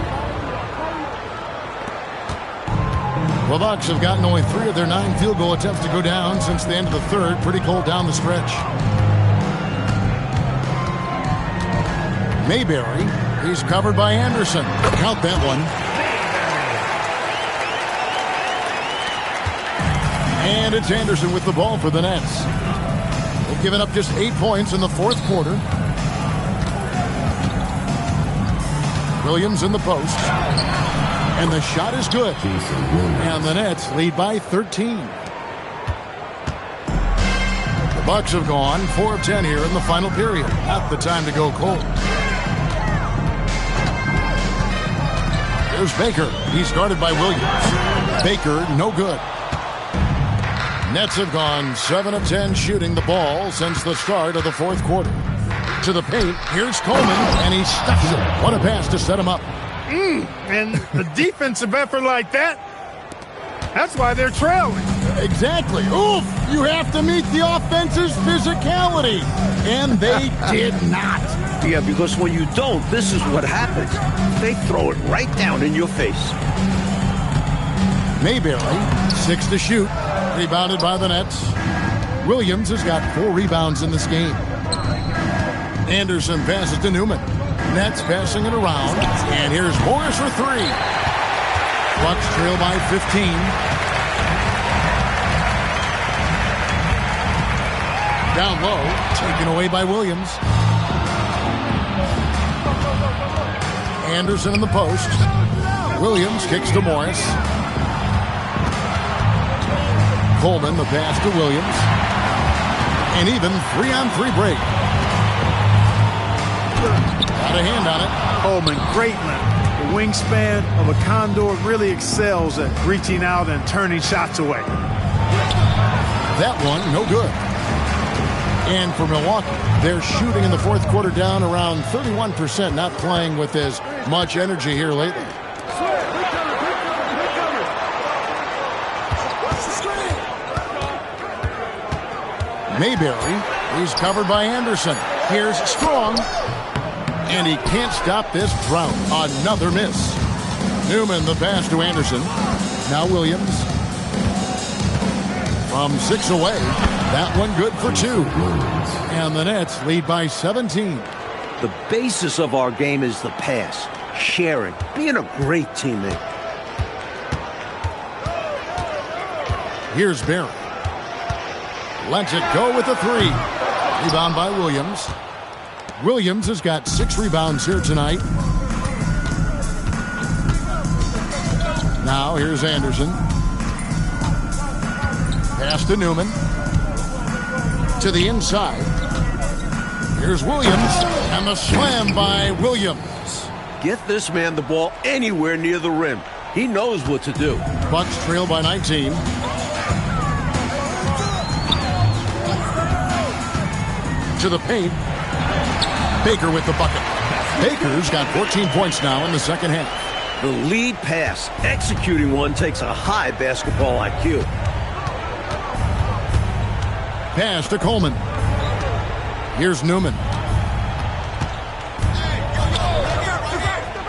Speaker 1: The Bucks have gotten only 3 of their 9 field goal attempts to go down since the end of the third. Pretty cold down the stretch. Mayberry, he's covered by Anderson. Count that one. And it's Anderson with the ball for the Nets. They've given up just 8 points in the fourth quarter. Williams in the post. And the shot is good. And the Nets lead by 13. The Bucks have gone 4 of 10 here in the final period. Not the time to go cold. There's Baker. He's guarded by Williams. Baker, no good. Nets have gone 7 of 10 shooting the ball since the start of the fourth quarter. To the paint, here's Coleman, and he stuffs it. What a pass to set him up.
Speaker 2: And a defensive effort like that, that's why they're trailing.
Speaker 1: Exactly. Oof! You have to meet the offense's physicality. And they did not.
Speaker 3: Yeah, because when you don't, this is what happens. They throw it right down in your face.
Speaker 1: Mayberry, 6 to shoot. Rebounded by the Nets. Williams has got 4 rebounds in this game. Anderson passes to Newman. Nets passing it around. And here's Morris for 3. Bucks trail by 15. Down low, taken away by Williams. Anderson in the post. Williams kicks to Morris. Coleman, the pass to Williams. An even 3-on-3 break. Got a hand on it.
Speaker 2: Coleman, great length. The wingspan of a Condor really excels at reaching out and turning shots away.
Speaker 1: That one, no good. And for Milwaukee, they're shooting in the fourth quarter down around 31%, not playing with as much energy here lately. Mayberry, he's covered by Anderson. Here's Strong, and he can't stop this drought. Another miss. Newman, the pass to Anderson. Now Williams. From 6 away, that one good for 2. And the Nets lead by 17.
Speaker 3: The basis of our game is the pass, sharing, being a great teammate.
Speaker 1: Here's Barry. Lets it go with a 3. Rebound by Williams. Williams has got 6 rebounds here tonight. Now here's Anderson. Pass to Newman. To the inside. Here's Williams. And the slam by Williams.
Speaker 3: Get this man the ball anywhere near the rim. He knows what to do.
Speaker 1: Bucks trail by 19. To the paint. Baker with the bucket. Baker's got 14 points now in the second half.
Speaker 3: The lead pass, executing one, takes a high basketball IQ.
Speaker 1: Pass to Coleman. Here's Newman.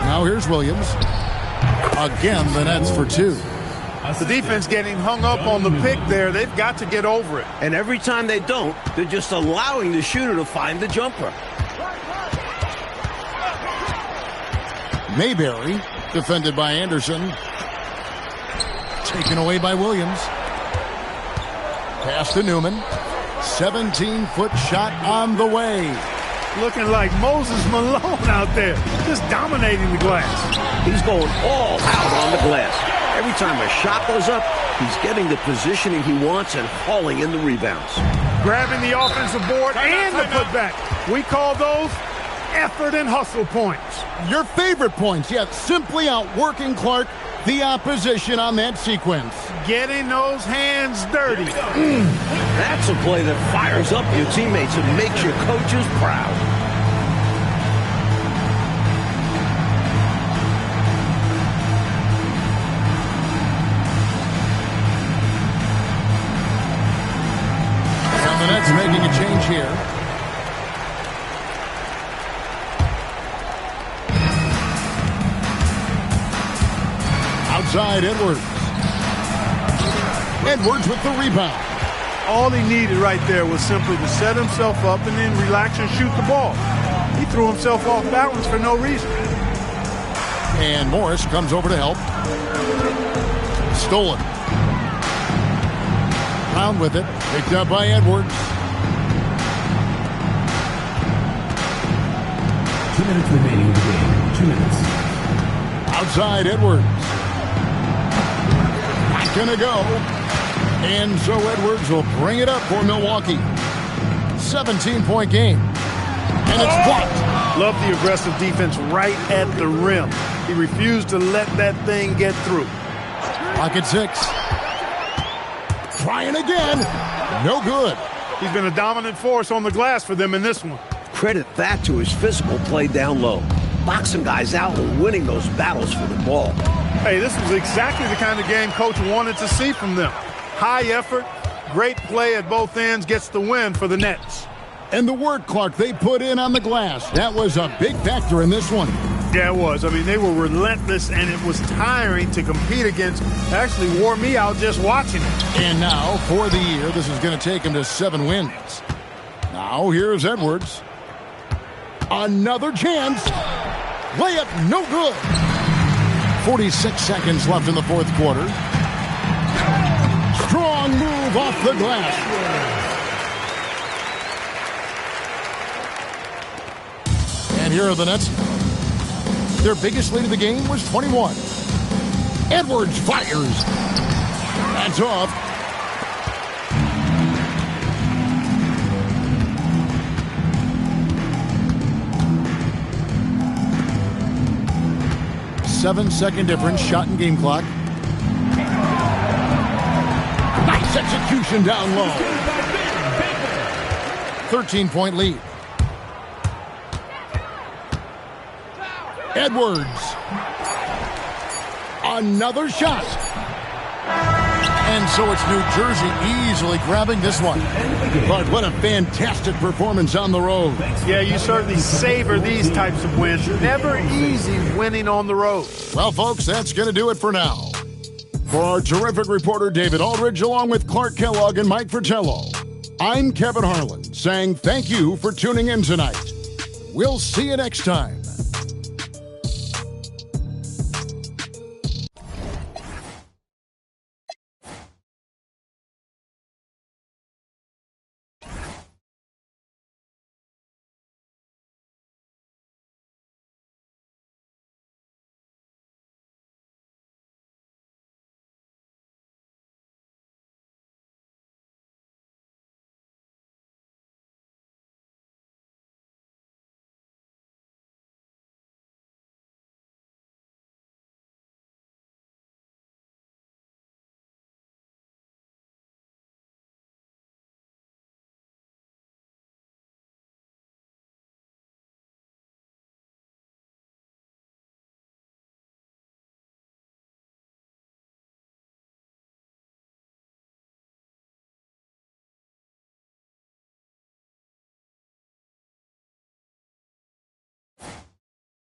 Speaker 1: Now here's Williams. Again, the Nets for 2.
Speaker 2: The defense getting hung up on the pick there. They've got to get over it.
Speaker 3: And every time they don't, they're just allowing the shooter to find the jumper.
Speaker 1: Mayberry, defended by Anderson. Taken away by Williams. Pass to Newman. 17-foot shot on the way.
Speaker 2: Looking like Moses Malone out there, just dominating the glass.
Speaker 3: He's going all out on the glass. Every time a shot goes up, he's getting the positioning he wants and hauling in the rebounds.
Speaker 2: Grabbing the offensive board and the putback. We call those effort and hustle points.
Speaker 1: Your favorite points, yet simply outworking Clark, the opposition on that sequence.
Speaker 2: Getting those hands dirty.
Speaker 3: That's a play that fires up your teammates and makes your coaches proud.
Speaker 1: And the Nets making a change here. Outside Edwards. Edwards with the rebound.
Speaker 2: All he needed right there was simply to set himself up and then relax and shoot the ball. He threw himself off balance for no reason.
Speaker 1: And Morris comes over to help. Stolen. Brown with it. Picked up by Edwards.
Speaker 5: 2 minutes remaining in the game. 2 minutes.
Speaker 1: Outside Edwards. Not gonna go. And so Edwards will bring it up for Milwaukee. 17-point game. And it's blocked.
Speaker 2: Love the aggressive defense right at the rim. He refused to let that thing get through.
Speaker 1: Clock at 6. Trying again. No good.
Speaker 2: He's been a dominant force on the glass for them in this one.
Speaker 3: Credit that to his physical play down low. Boxing guys out and winning those battles for the ball.
Speaker 2: Hey, this was exactly the kind of game Coach wanted to see from them. High effort, great play at both ends, gets the win for the Nets.
Speaker 1: And the work, Clark, they put in on the glass. That was a big factor in this one.
Speaker 2: Yeah, it was. I mean, they were relentless, and it was tiring to compete against. Actually wore me out just watching it.
Speaker 1: And now, for the year, this is going to take him to 7 wins. Now, here's Edwards. Another chance. Layup, no good. 46 seconds left in the fourth quarter. Strong move off the glass. And here are the Nets. Their biggest lead of the game was 21. Edwards fires. That's off. Seven-second difference, shot and game clock. Nice execution down low. 13-point lead. Edwards. Another shot. And so it's New Jersey easily grabbing this one. But what a fantastic performance on the road.
Speaker 2: Yeah, you certainly savor these types of wins. Never easy winning on the road.
Speaker 1: Well, folks, that's going to do it for now. For our terrific reporter, David Aldridge, along with Clark Kellogg and Mike Fratello, I'm Kevin Harlan saying thank you for tuning in tonight. We'll see you next time